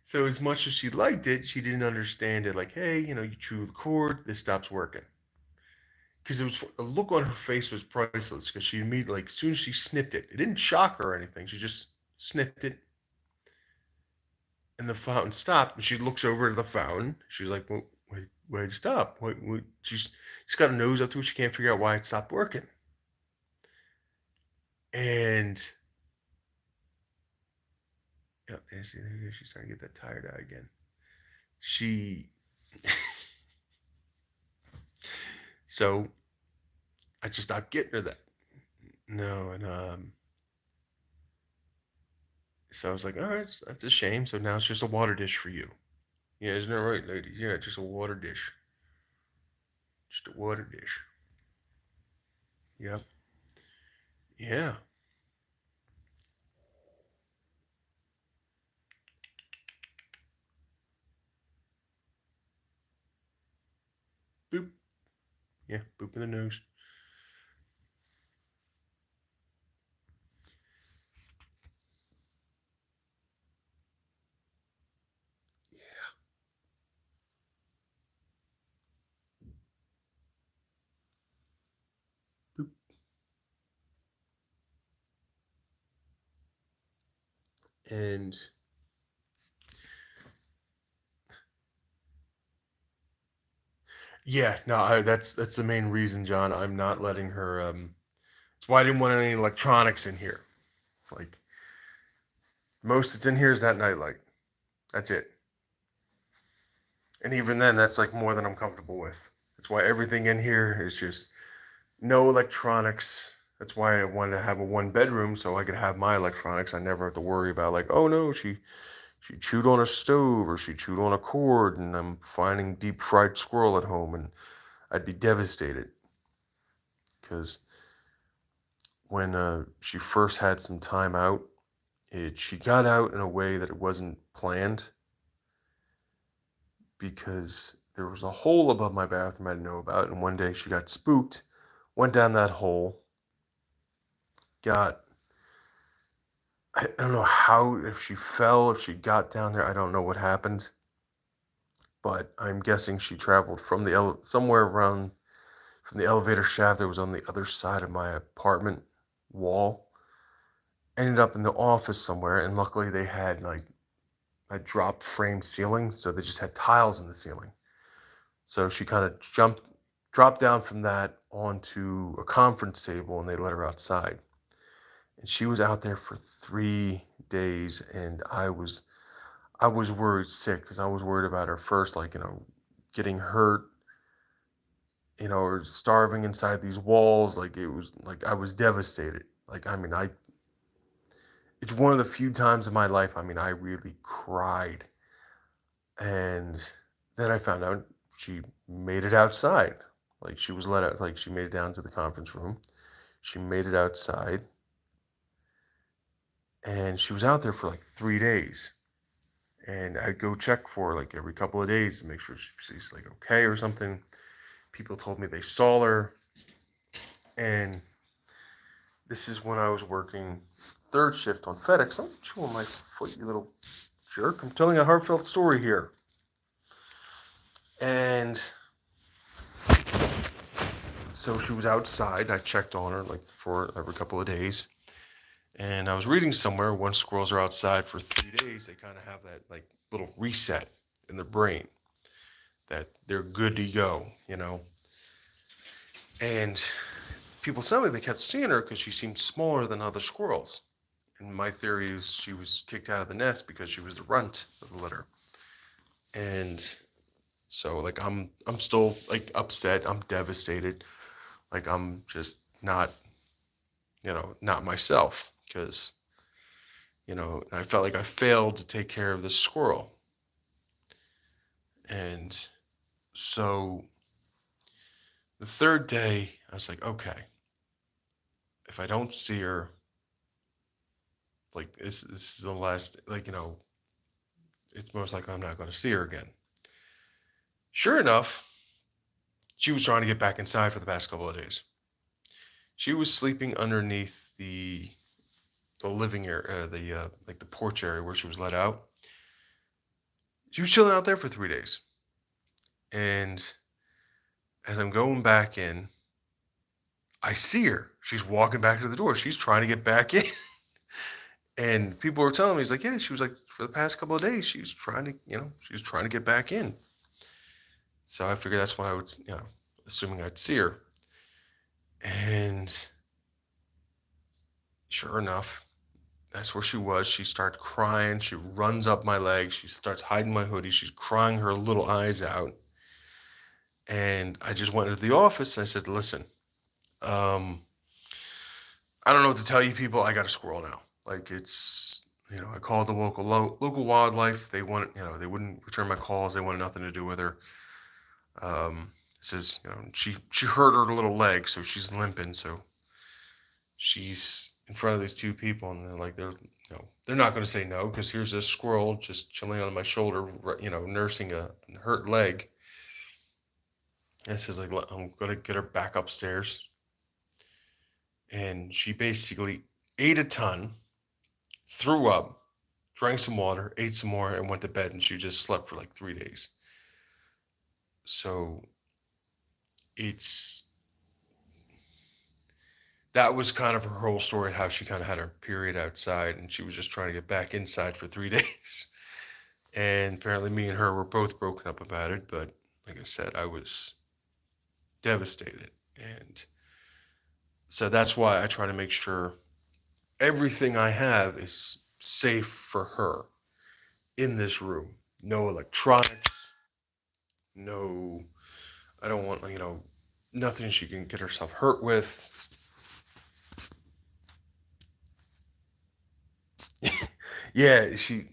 S1: So as much as she liked it, she didn't understand it. Like, hey, you chew the cord, this stops working. because it was the look on her face was priceless. Because she immediately, like, as soon as she snipped it, it didn't shock her or anything. She just snipped it, and the fountain stopped. And she looks over to the fountain. She's like, well, why'd it stop? She's got a nose up to it. She can't figure out why it stopped working. And yeah, there she's starting to get that tired eye again. She so I just stopped getting her that. No, and so I was like, all right, that's a shame. So now it's just a water dish for you. Yeah, isn't that right, ladies? Yeah, just a water dish. Just a water dish. Yep. Yeah. Boop. Yeah, boop in the nose. Boop. And yeah, no, that's the main reason, John. I'm not letting her. That's why I didn't want any electronics in here. Like most that's in here is that nightlight. That's it. And even then, that's like more than I'm comfortable with. That's why everything in here is just no electronics. That's why I wanted to have a one bedroom so I could have my electronics. I never have to worry about like, oh no, she chewed on a stove or she chewed on a cord and I'm finding deep fried squirrel at home and I'd be devastated. Because when she first had some time out, she got out in a way that it wasn't planned because there was a hole above my bathroom I didn't know about, and one day she got spooked, went down that hole, got I don't know how, if she fell, if she got down there, I don't know what happened, but I'm guessing she traveled from the somewhere around from the elevator shaft that was on the other side of my apartment wall, ended up in the office somewhere, and luckily they had like a drop frame ceiling, so they just had tiles in the ceiling. So she kind of dropped down from that onto a conference table, and they let her outside. And she was out there for 3 days, and I was worried sick because I was worried about her first, like getting hurt, or starving inside these walls. Like it was like I was devastated. Like I mean, it's one of the few times in my life. I mean, I really cried, and then I found out she made it outside. Like she was let out. Like she made it down to the conference room. She made it outside, and she was out there for like 3 days. And I'd go check for her like every couple of days to make sure she's like okay or something. People told me they saw her, and this is when I was working third shift on FedEx. Don't chew on my foot, you little jerk. I'm telling a heartfelt story here. And so she was outside. I checked on her like for every couple of days. And I was reading somewhere once squirrels are outside for 3 days, they kind of have that like little reset in their brain that they're good to go. And people said me they kept seeing her because she seemed smaller than other squirrels. And my theory is she was kicked out of the nest because she was the runt of the litter. And so like I'm still like upset, I'm devastated. Like I'm just not myself because I felt like I failed to take care of this squirrel. And so the third day, I was like, okay, if I don't see her, like this is the last, like, it's most likely I'm not going to see her again. Sure enough, she was trying to get back inside for the past couple of days. She was sleeping underneath the living area, the like the porch area where she was let out. She was chilling out there for 3 days. And as I'm going back in, I see her. She's walking back to the door. She's trying to get back in. And people were telling me, he's like, yeah, she was like, for the past couple of days, she's trying to, she's trying to get back in. So I figured that's when I would, assuming I'd see her. And sure enough, that's where she was. She started crying. She runs up my leg. She starts hiding my hoodie. She's crying her little eyes out. And I just went into the office and I said, listen, um, I don't know what to tell you people. I got a squirrel now. Like it's, I called the local wildlife. They wanted, they wouldn't return my calls. They wanted nothing to do with her. Says, she hurt her little leg, so she's limping. So she's in front of these two people, and they're like, they're not going to say no because here's this squirrel just chilling on my shoulder, nursing a hurt leg. And says like, I'm going to get her back upstairs. And she basically ate a ton, threw up, drank some water, ate some more, and went to bed. And she just slept for like 3 days. So that was kind of her whole story, how she kind of had her period outside and she was just trying to get back inside for 3 days. And apparently me and her were both broken up about it. But like I said, I was devastated. And so that's why I try to make sure everything I have is safe for her in this room. No electronics, no, I don't want, nothing she can get herself hurt with. She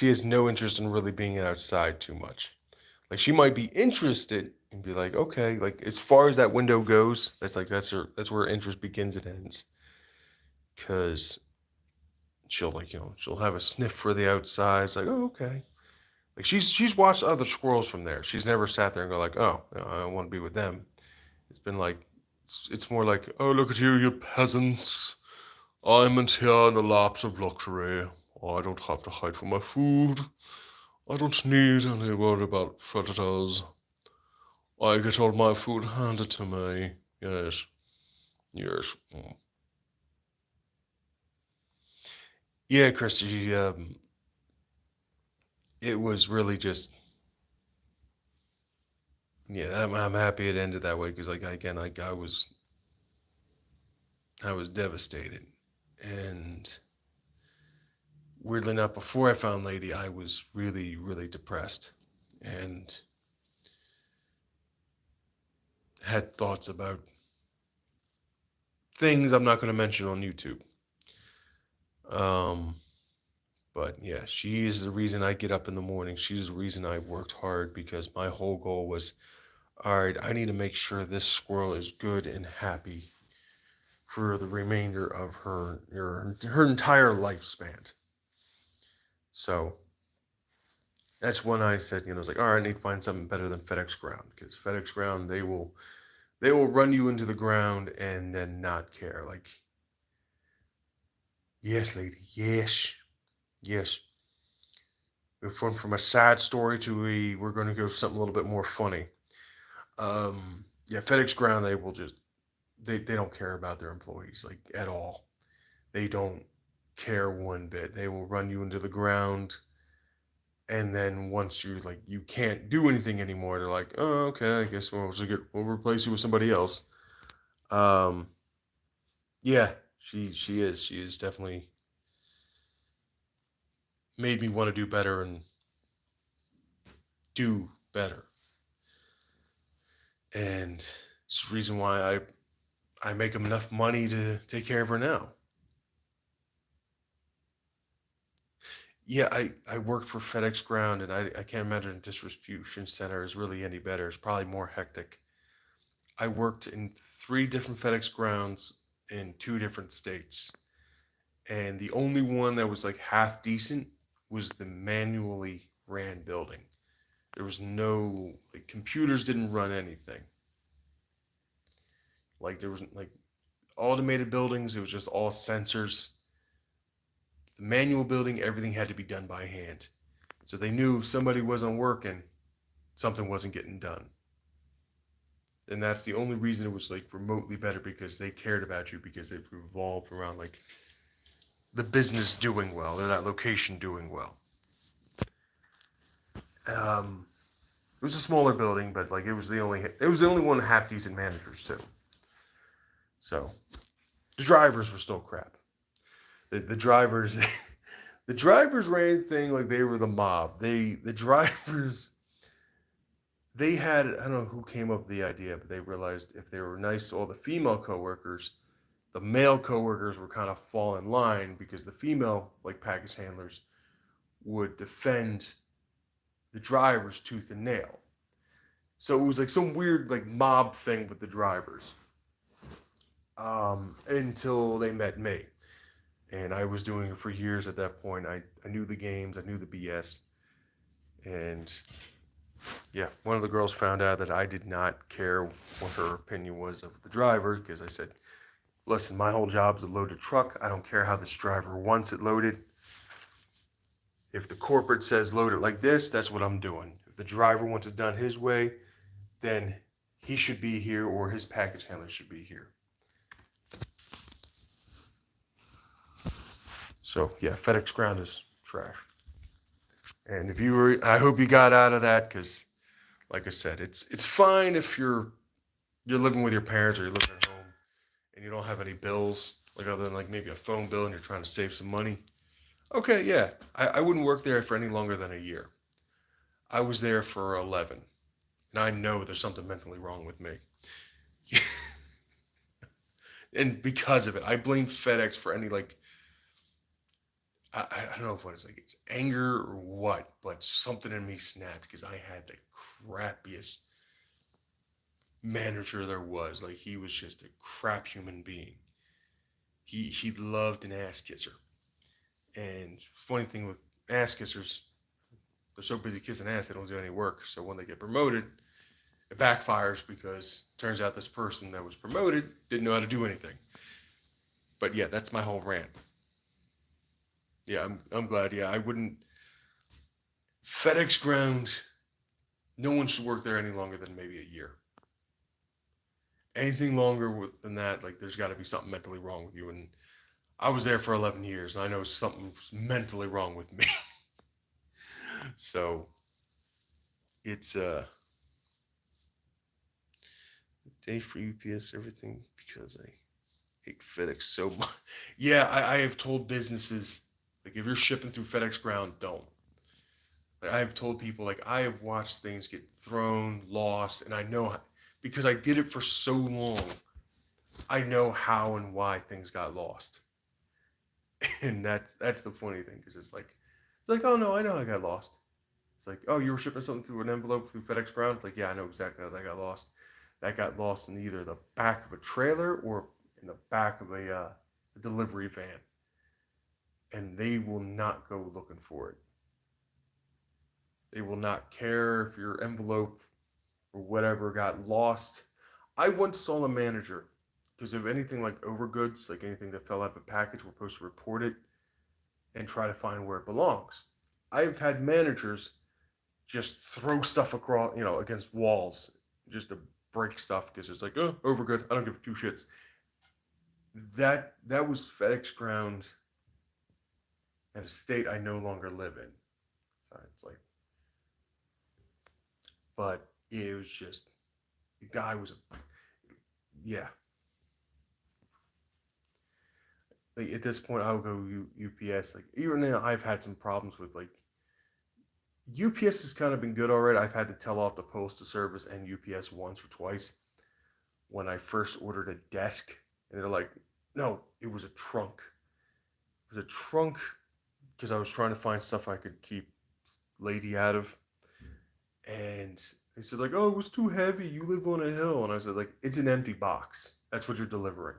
S1: has no interest in really being outside too much. Like she might be interested and be like, okay, like as far as that window goes, that's where her interest begins and ends. Cause she'll she'll have a sniff for the outside. It's like, oh, okay. Like she's watched other squirrels from there. She's never sat there and go like, oh, I want to be with them. It's been like, it's more like, oh, look at you peasants. I'm in here in the laps of luxury. I don't have to hide from my food. I don't need any worry about predators. I get all my food handed to me. Yes. Yes. Yeah, Chris, it was really just, yeah, I'm happy it ended that way because, like, again, like, I was devastated. And weirdly enough, before I found Lady, I was really, really depressed and had thoughts about things I'm not going to mention on YouTube. Um, but yeah, she is the reason I get up in the morning. She's the reason I worked hard because my whole goal was, all right, I need to make sure this squirrel is good and happy for the remainder of her entire lifespan. So that's when I said, I was like, all right, I need to find something better than FedEx Ground because FedEx Ground they will run you into the ground and then not care. Like, yes, lady, yes, yes. We've went from a sad story to we're going to go something a little bit more funny. Yeah, FedEx Ground they will just they don't care about their employees like at all. They don't care one bit. They will run you into the ground. And then once you can't do anything anymore, they're like, oh, okay, I guess we'll replace you with somebody else. Um, yeah, she is definitely made me want to do better and do better. And it's the reason why I make enough money to take care of her now. Yeah, I worked for FedEx Ground, and I can't imagine a distribution center is really any better. It's probably more hectic. I worked in 3 different FedEx Grounds in 2 different states, and the only one that was like half decent was the manually ran building. There was no like computers didn't run anything. Like there was like automated buildings, it was just all sensors. The manual building, everything had to be done by hand. So they knew if somebody wasn't working, something wasn't getting done. And that's the only reason it was like remotely better, because they cared about you, because it revolved around like the business doing well or that location doing well. Um, it was a smaller building, but like it was the only one half decent managers too. So the drivers were still crap. The drivers the drivers ran thing like they were the mob. The drivers, they had, I don't know who came up with the idea, but they realized if they were nice to all the female coworkers, the male coworkers were kind of fall in line, because the female like package handlers would defend the drivers tooth and nail. So it was like some weird like mob thing with the drivers, until they met me. And I was doing it for years at that point. I knew the games, I knew the BS. And yeah, one of the girls found out that I did not care what her opinion was of the driver, because I said, listen, my whole job is to load a truck. I don't care how this driver wants it loaded. If the corporate says load it like this, that's what I'm doing. If the driver wants it done his way, then he should be here, or his package handler should be here. So yeah, FedEx Ground is trash. And if you were, I hope you got out of that, because, like I said, it's fine if you're living with your parents, or you're living at home and you don't have any bills, like other than like maybe a phone bill, and you're trying to save some money. Okay, yeah, I wouldn't work there for any longer than a year. I was there for 11, and I know there's something mentally wrong with me. And because of it, I blame FedEx for any like, I don't know if what it's like, it's anger or what, but something in me snapped, because I had the crappiest manager there was. Like, he was just a crap human being. He loved an ass kisser. And funny thing with ass kissers, they're so busy kissing ass they don't do any work. So when they get promoted, it backfires, because it turns out this person that was promoted didn't know how to do anything. But yeah, that's my whole rant. Yeah, I'm glad. Yeah, I wouldn't. FedEx Ground, no one should work there any longer than maybe a year. Anything longer than that, like, there's got to be something mentally wrong with you. And I was there for 11 years, and I know something's mentally wrong with me. So it's day for UPS, everything, because I hate FedEx so much. Yeah, I have told businesses, like, if you're shipping through FedEx Ground, don't. Like, I have told people, like, I have watched things get thrown, lost, and I know, because I did it for so long, I know how and why things got lost. And that's the funny thing, because it's like, oh no, I know I got lost. It's like, oh, you were shipping something through an envelope through FedEx Ground? It's like, yeah, I know exactly how that got lost. That got lost in either the back of a trailer or in the back of a delivery van. And they will not go looking for it. They will not care if your envelope or whatever got lost. I once saw a manager, because if anything like overgoods, like anything that fell out of a package, we're supposed to report it and try to find where it belongs. I've had managers just throw stuff across, against walls, just to break stuff, because it's like, oh, overgood. I don't give two shits. That was FedEx Ground in a state I no longer live in. So it's like, but it was just, the guy was yeah. Like, at this point, I would go UPS. Like, even now, I've had some problems with, like, UPS has kind of been good already. I've had to tell off the postal service and UPS once or twice when I first ordered a desk, and they're like, no, it was a trunk. It was a trunk, because I was trying to find stuff I could keep lady out of. And they said, like, oh, it was too heavy. You live on a hill. And I said, like, it's an empty box. That's what you're delivering.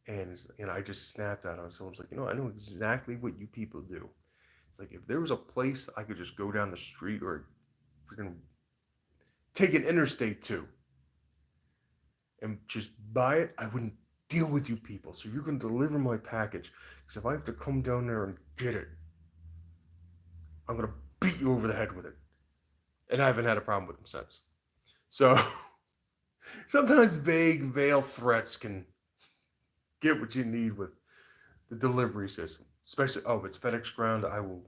S1: And I just snapped at him. So I was like, I know exactly what you people do. It's like, if there was a place I could just go down the street, or freaking take an interstate to, and just buy it, I wouldn't deal with you people. So you're going to deliver my package. Because if I have to come down there and get it, I'm going to beat you over the head with it. And I haven't had a problem with them since. So sometimes vague, veiled threats can get what you need with the delivery system. Especially, oh, it's FedEx Ground. I will,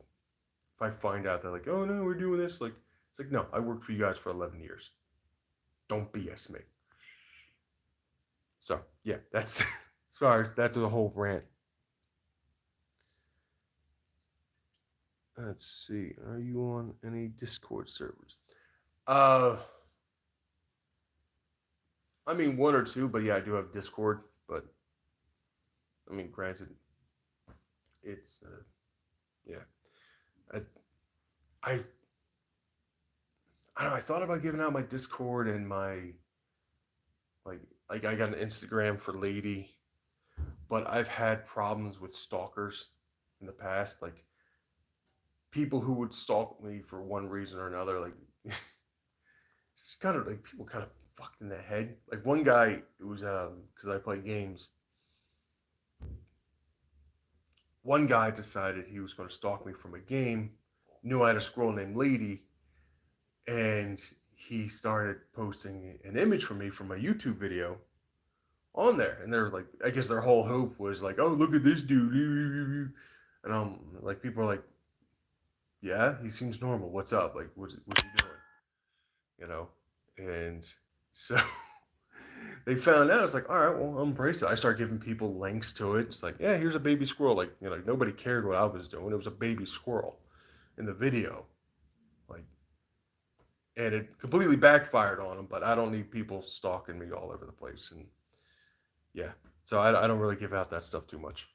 S1: if I find out they're like, oh no, we're doing this, like, it's like, no, I worked for you guys for 11 years. Don't BS me. So, yeah, that's, sorry, that's a whole rant. Let's see. Are you on any Discord servers? Uh, I mean, one or two, but yeah, I do have Discord. But I mean, granted, it's yeah. I, I I don't know. I thought about giving out my Discord and my like like I got an Instagram for lady, but I've had problems with stalkers in the past. Like people who would stalk me for one reason or another. Like just kind of like people kind of fucked in the head. Like one guy, it was because I play games. One guy decided he was going to stalk me from a game. Knew I had a squirrel named Lady, and he started posting an image for me from a YouTube video on there. And they're like, I guess their whole hope was like, oh, look at this dude. And I'm like, people are like, yeah, he seems normal. What's up? Like, what's he doing? You know? And so they found out. It's like, all right, well, I'll embrace it. I start giving people links to it. It's like, yeah, here's a baby squirrel. Like, you know, like nobody cared what I was doing. It was a baby squirrel in the video. Like, and it completely backfired on them. But I don't need people stalking me all over the place. And yeah, so I don't really give out that stuff too much.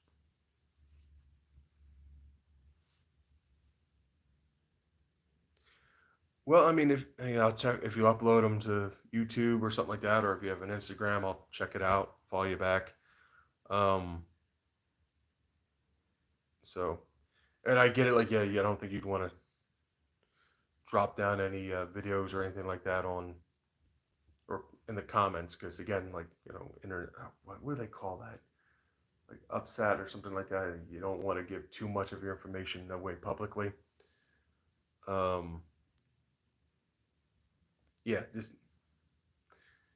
S1: Well, I mean, if you know, I'll check if you upload them to YouTube or something like that, or if you have an Instagram, I'll check it out, follow you back. Um, so, and I get it. Like, yeah, I don't think you'd want to drop down any videos or anything like that on or in the comments because again, like you know, internet. What do they call that? Like upset or something like that. You don't want to give too much of your information away publicly. Um, yeah, just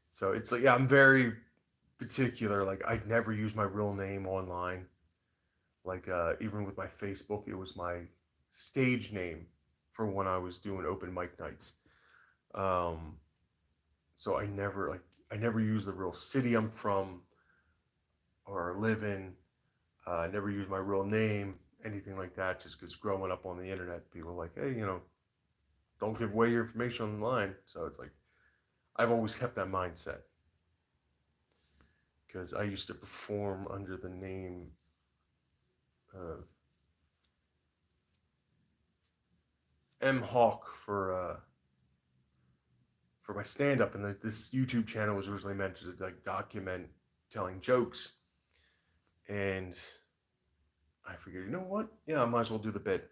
S1: so it's like yeah, I'm very particular. Like I'd never use my real name online. Like even with my Facebook, it was my stage name for when I was doing open mic nights. Um, so I never use the real city I'm from or live in. I never use my real name, anything like that. Just because growing up on the internet, people are like, hey, you know, don't give away your information online. So it's like I've always kept that mindset because I used to perform under the name uh, M Hawk for my stand up, and this YouTube channel was originally meant to like document telling jokes, and I figured, you know what? Yeah, I might as well do the bit.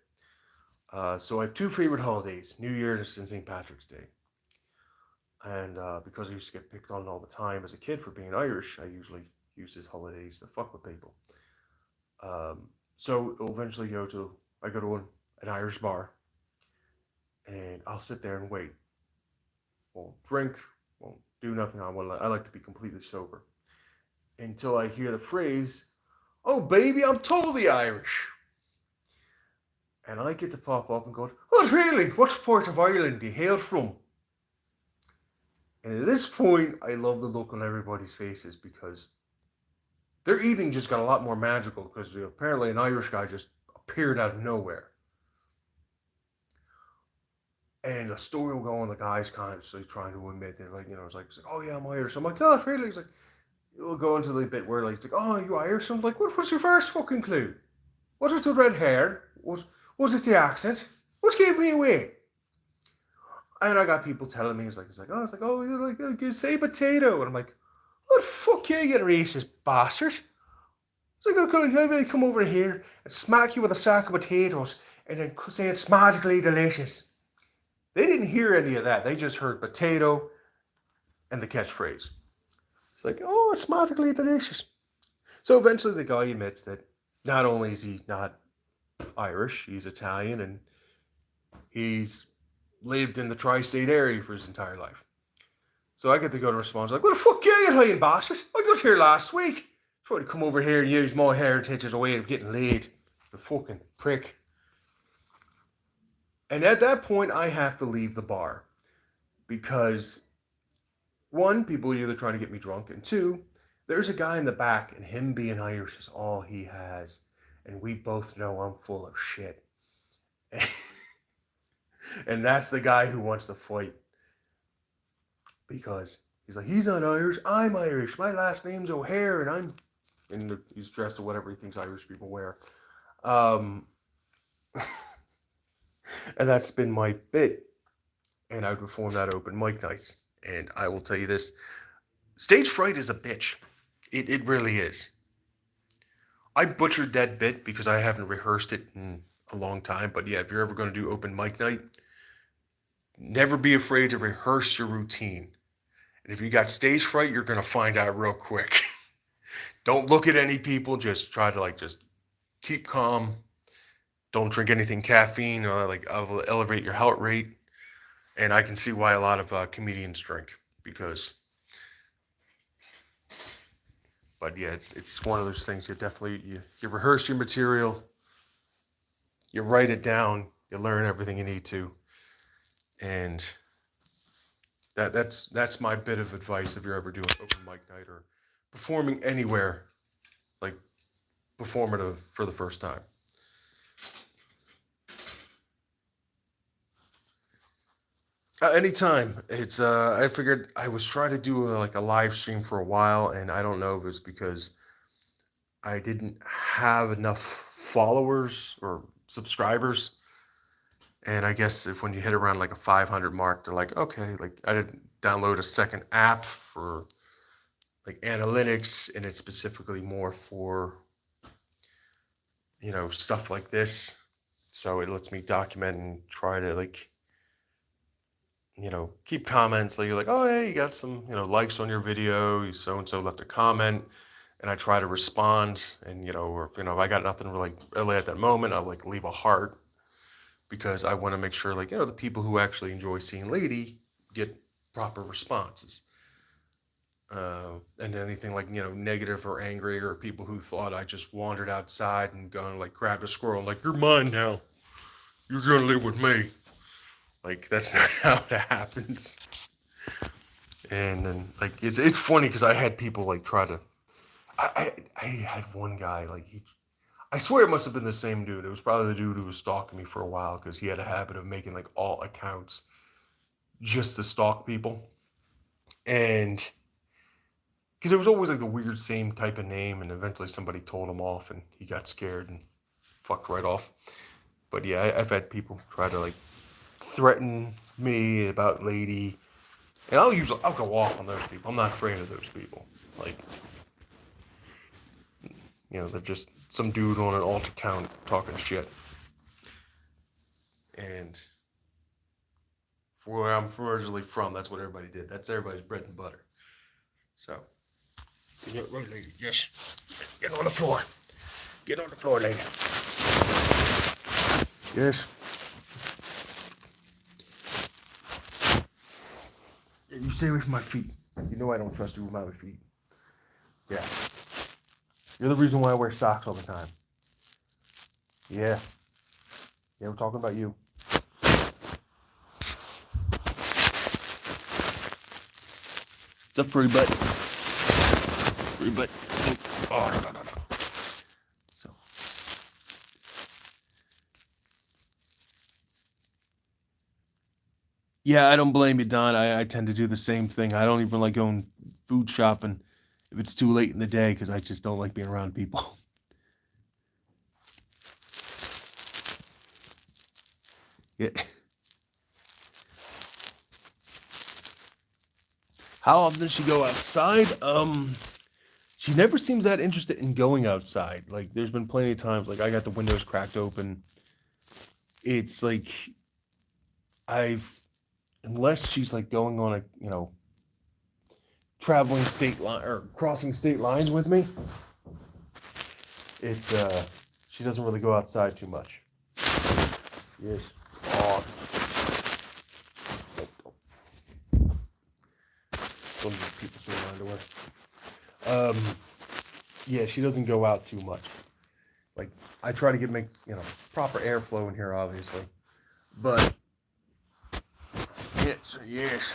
S1: So I have two favorite holidays: New Year's and St. Patrick's Day. And because I used to get picked on all the time as a kid for being Irish, I usually use these holidays to fuck with people. So eventually I go to an Irish bar, and I'll sit there and wait. Won't drink, won't do nothing. I like to be completely sober until I hear the phrase, "Oh baby, I'm totally Irish," and I get to pop up and go, "Oh really? What part of Ireland do you hail from?" And at this point, I love the look on everybody's faces because their evening just got a lot more magical because apparently an Irish guy just appeared out of nowhere. And the story will go on. The guy's kind of like, trying to admit it, like it's like, oh yeah, I'm Irish. I'm like, oh really? He's like, it'll go into the bit where like, it's like, oh, you Irish? I'm like, what was your first fucking clue? Was it the red hair? Was it the accent? What gave me away? And I got people telling me, oh, you're like, you say potato, and I'm like, what fuck you racist bastard? It's like, I'm going to come over here and smack you with a sack of potatoes and then say it's magically delicious. They didn't hear any of that. They just heard potato and the catchphrase. It's like, oh, it's magically delicious. So eventually the guy admits that not only is he not Irish, he's Italian, and he's lived in the tri-state area for his entire life. So I get to go to response like, what the fuck are you hiding, bastard? I got here last week. Trying to come over here and use my heritage as a way of getting laid. The fucking prick. And at that point, I have to leave the bar. Because, one, people are either trying to get me drunk, and two, there's a guy in the back, and him being Irish is all he has. And we both know I'm full of shit. And that's the guy who wants to fight. Because he's like, he's not Irish, I'm Irish. My last name's O'Hare, and he's dressed in whatever he thinks Irish people wear. And that's been my bit. And I would perform that open mic nights. And I will tell you this, stage fright is a bitch. It really is. I butchered that bit because I haven't rehearsed it in a long time. But yeah, if you're ever going to do open mic night, never be afraid to rehearse your routine. And if you got stage fright, you're going to find out real quick. Don't look at any people. Just try to just keep calm. Don't drink anything caffeine or elevate your heart rate. And I can see why a lot of comedians drink because. But yeah, it's one of those things. You rehearse your material. You write it down. You learn everything you need to. And that's my bit of advice if you're ever doing open mic night or performing anywhere, like performative for the first time. Anytime. It's I figured I was trying to do a live stream for a while, and I don't know if it's because I didn't have enough followers or subscribers. And I guess when you hit around a 500 mark, they're like, okay, I didn't download a second app for analytics, and it's specifically more for, stuff like this. So it lets me document and try to keep comments. You're like, oh, hey, you got some, likes on your video. So-and-so left a comment. And I try to respond. And, or, if I got nothing really at that moment, I'll leave a heart. Because I want to make sure, the people who actually enjoy seeing Lady get proper responses. And anything negative or angry, or people who thought I just wandered outside and gone grabbed a squirrel and you're mine now. You're going to live with me. That's not how it happens. And then, it's funny because I had people try to. I had one guy I swear it must have been the same dude. It was probably the dude who was stalking me for a while because he had a habit of making all accounts just to stalk people. And because it was always the weird same type of name, and eventually somebody told him off and he got scared and fucked right off. But yeah, I've had people try to threaten me about Lady, and I'll go off on those people. I'm not afraid of those people. They're just some dude on an alt account talking shit. And for where I'm originally from, that's what everybody did. That's everybody's bread and butter. So, right, lady. Yes. Get on the floor. Get on the floor, lady. Yes. Yeah, you stay away from my feet. You know I don't trust you with my feet. Yeah. You're the reason why I wear socks all the time. Yeah. Yeah, we're talking about you. What's up, furry butt? Furry butt. Oh, no. So. Yeah, I don't blame you, Don. I tend to do the same thing. I don't even like going food shopping if it's too late in the day because I just don't like being around people. Yeah. How often does she go outside? She never seems that interested in going outside. There's been plenty of times, I got the windows cracked open. It's unless she's going on a, traveling state line or crossing state lines with me, it's, she doesn't really go outside too much. Yes. Oh. Some people see my underwear. Yeah, she doesn't go out too much. Like, I try to make proper airflow in here, obviously. But yes.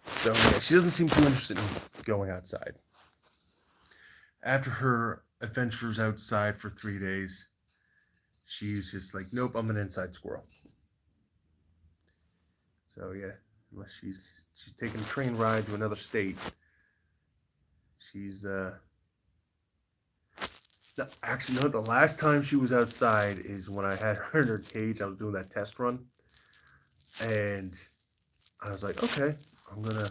S1: So yeah, she doesn't seem too interested in going outside. After her adventures outside for 3 days, she's just like, nope, I'm an inside squirrel. So yeah, unless she's taking a train ride to another state, she's actually, no, the last time she was outside is when I had her in her cage. I was doing that test run, and I was like, okay, I'm gonna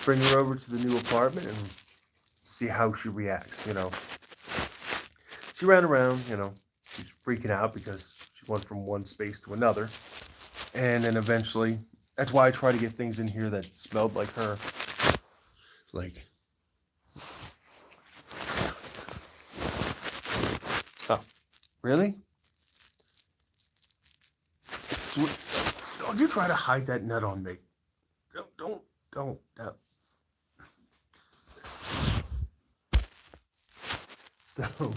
S1: bring her over to the new apartment and see how she reacts. She ran around. She's freaking out because she went from one space to another, and then eventually, that's why I try to get things in here that smelled like her, like. Oh, really? Don't you try to hide that nut on me. Don't. So,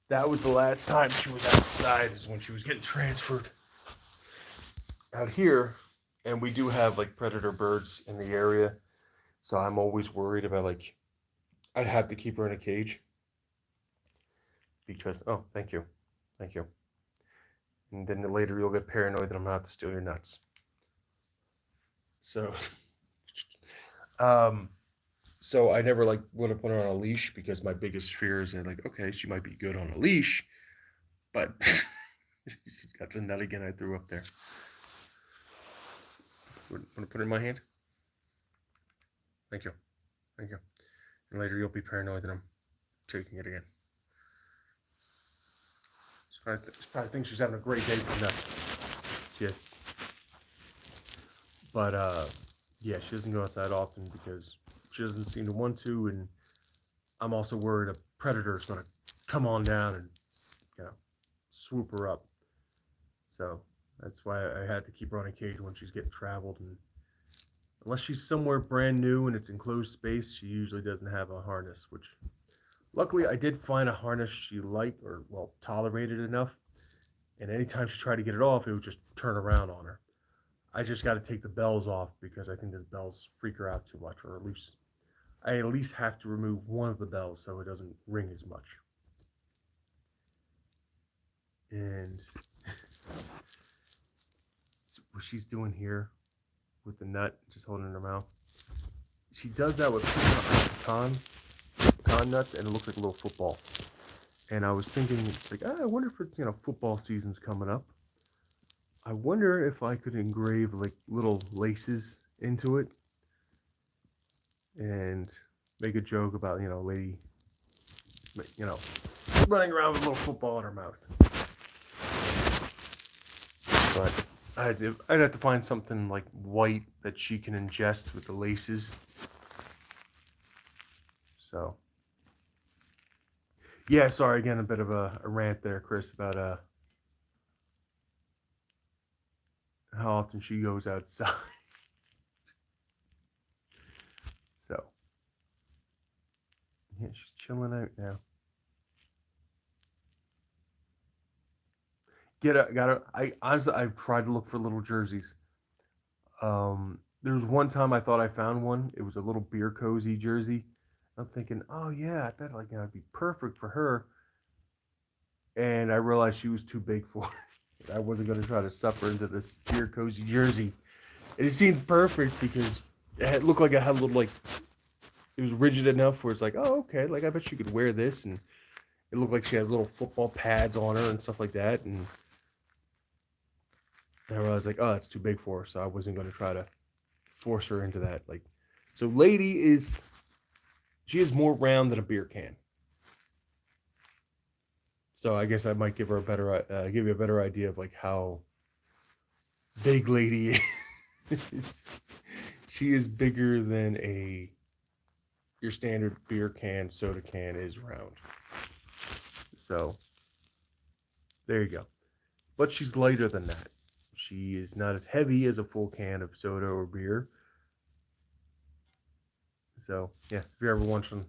S1: that was the last time she was outside, is when she was getting transferred out here. And we do have, like, predator birds in the area. So I'm always worried about, like, I'd have to keep her in a cage. Because, oh, thank you. And then later you'll get paranoid that I'm out to steal your nuts. So, so I never would have put her on a leash, because my biggest fear is that, like, okay, she might be good on a leash, but she's got the nut again I threw up there. Want to put it in my hand? Thank you. And later you'll be paranoid that I'm taking it again. She probably thinks she's having a great day for nuts. Yes. But yeah, she doesn't go outside often because she doesn't seem to want to, and I'm also worried a predator is going to come on down and swoop her up. So that's why I had to keep her on a cage when she's getting traveled. And unless she's somewhere brand new and it's enclosed space, she usually doesn't have a harness, which luckily I did find a harness she liked, or well, tolerated enough. And anytime she tried to get it off, it would just turn around on her. I just got to take the bells off because I think the bells freak her out too much, or I at least have to remove one of the bells so it doesn't ring as much. And what she's doing here with the nut, just holding in her mouth, she does that with pecan nuts, and it looks like a little football. And I was thinking, it's like, I wonder if it's, football season's coming up. I wonder if I could engrave like little laces into it and make a joke about, lady, running around with a little football in her mouth. But I'd have to find something like white that she can ingest with the laces. So, yeah, sorry, again, a bit of a rant there, Chris, about how often she goes outside. So, yeah, she's chilling out now. I've tried to look for little jerseys. There was one time I thought I found one. It was a little beer cozy jersey. I'm thinking, oh yeah, I bet it'd be perfect for her. And I realized she was too big for it. I wasn't going to try to stuff her into this beer cozy jersey. And it seemed perfect because it looked like it had a little, it was rigid enough where it's like, oh, okay, I bet she could wear this. And it looked like she had little football pads on her and stuff like that. And I was like, oh, that's too big for her. So I wasn't going to try to force her into that. So lady she is more round than a beer can. So I guess I might give you a better idea of how big lady is. She is bigger than your standard beer can, soda can is round. So there you go. But she's lighter than that. She is not as heavy as a full can of soda or beer, So yeah, if you're ever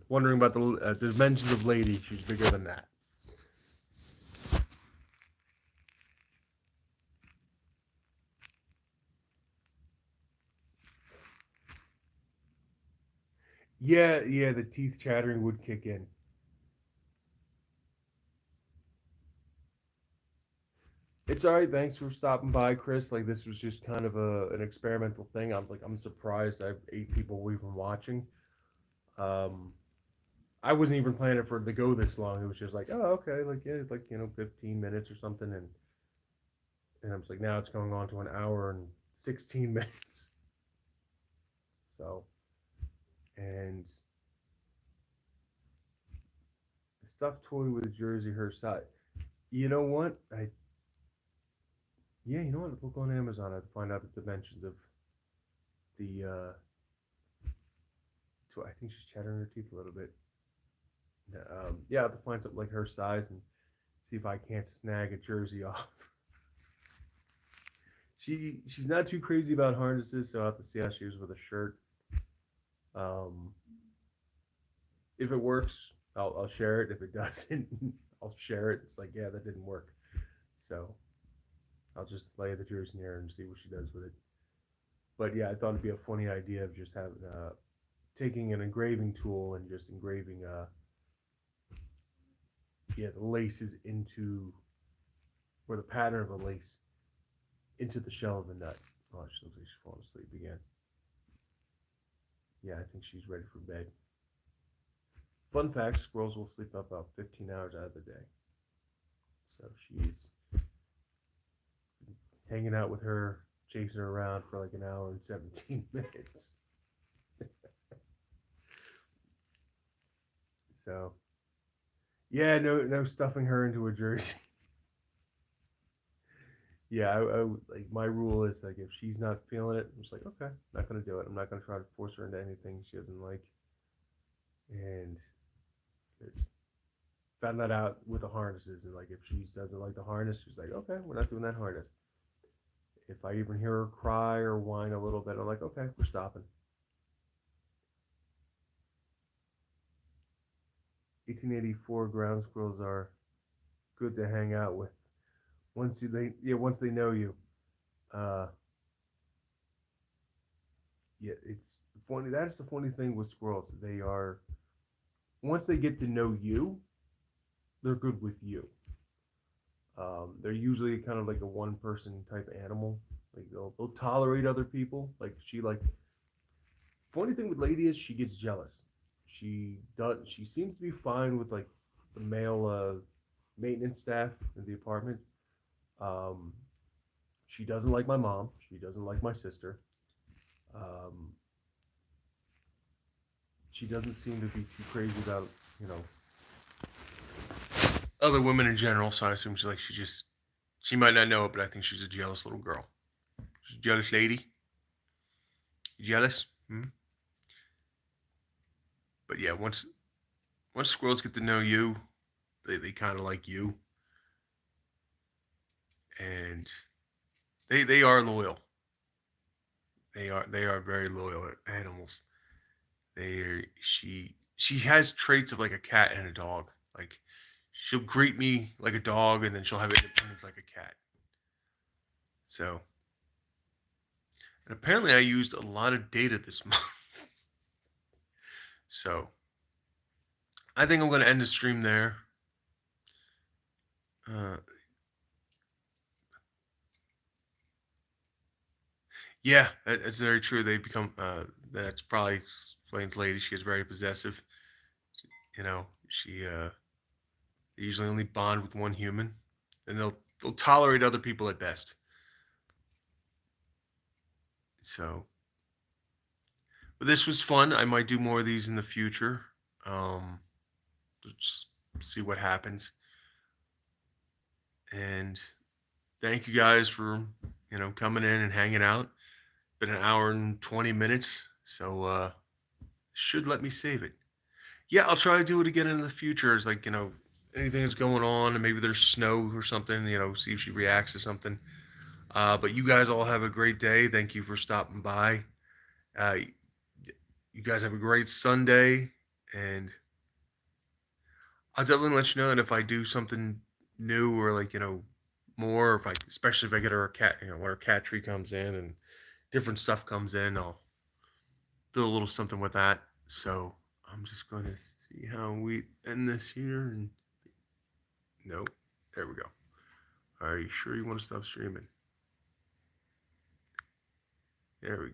S1: wondering about the dimensions of Lady, she's bigger than that. Yeah, yeah, the teeth chattering would kick in. It's all right. Thanks for stopping by, Chris. Like this was just kind of an experimental thing. I was like, I'm surprised I have 8 people even watching. Um, I wasn't even planning for it to go this long. It was just like, oh, okay, like yeah, like 15 minutes or something, and I'm just like, now it's going on to an hour and 16 minutes. So, and a stuffed toy with a jersey her size. You know what? Yeah, you know what? Look on Amazon. I'd find out the dimensions of the. I think she's chattering her teeth a little bit. Yeah, I have to find something like her size and see if I can't snag a jersey off. She's not too crazy about harnesses, so I'll have to see how she is with a shirt. Um, if it works, I'll share it. If it doesn't, I'll share it. It's like, yeah, that didn't work. So I'll just lay the jersey in there and see what she does with it. But yeah, I thought it'd be a funny idea of just having taking an engraving tool and just engraving the laces into, or the pattern of a lace into the shell of the nut. Oh, she looks like she's falling asleep again. Yeah, I think she's ready for bed. Fun fact, squirrels will sleep about 15 hours out of the day. So she's hanging out with her, chasing her around for like an hour and 17 minutes. So, yeah, no stuffing her into a jersey. Yeah, like my rule is like if she's not feeling it, I'm just like okay, not gonna do it. I'm not gonna try to force her into anything she doesn't like. And it's found that out with the harnesses. And like if she doesn't like the harness, she's like okay, we're not doing that harness. If I even hear her cry or whine a little bit, I'm like okay, we're stopping. 1884 ground squirrels are good to hang out with. Once they know you, uh, yeah, it's funny. That's the funny thing with squirrels. They are once they get to know you, they're good with you. They're usually kind of like a one person type animal. Like they'll tolerate other people. Like she like funny thing with Lady is she gets jealous. She seems to be fine with like the male maintenance staff in the apartment. Um, she doesn't like my mom. She doesn't like my sister. Um, she doesn't seem to be too crazy about you know other women in general. So I assume she might not know it, but I think she's a jealous little girl. She's a jealous lady. You jealous? Hmm? But yeah, once squirrels get to know you, they kind of like you, and they are loyal. They are very loyal animals. She has traits of like a cat and a dog. Like she'll greet me like a dog, and then she'll have independence like a cat. So, and apparently I used a lot of data this month. So I think I'm going to end the stream there. Uh, yeah, that's very true. They become that's probably explains Lady. She is very possessive. They usually only bond with one human, and they'll tolerate other people at best. So, but this was fun. I might do more of these in the future. Um, just see what happens. And thank you guys for coming in and hanging out. Been an hour and 20 minutes, so should let me save it. Yeah, I'll try to do it again in the future. It's like anything that's going on, and maybe there's snow or something. See if she reacts to something. But you guys all have a great day. Thank you for stopping by. Uh, you guys have a great Sunday, and I'll definitely let you know that if I do something new or like more, if I especially if I get our cat, when our cat tree comes in and different stuff comes in, I'll do a little something with that. So I'm just going to see how we end this here. And nope, there we go. Are you sure you want to stop streaming? There we go.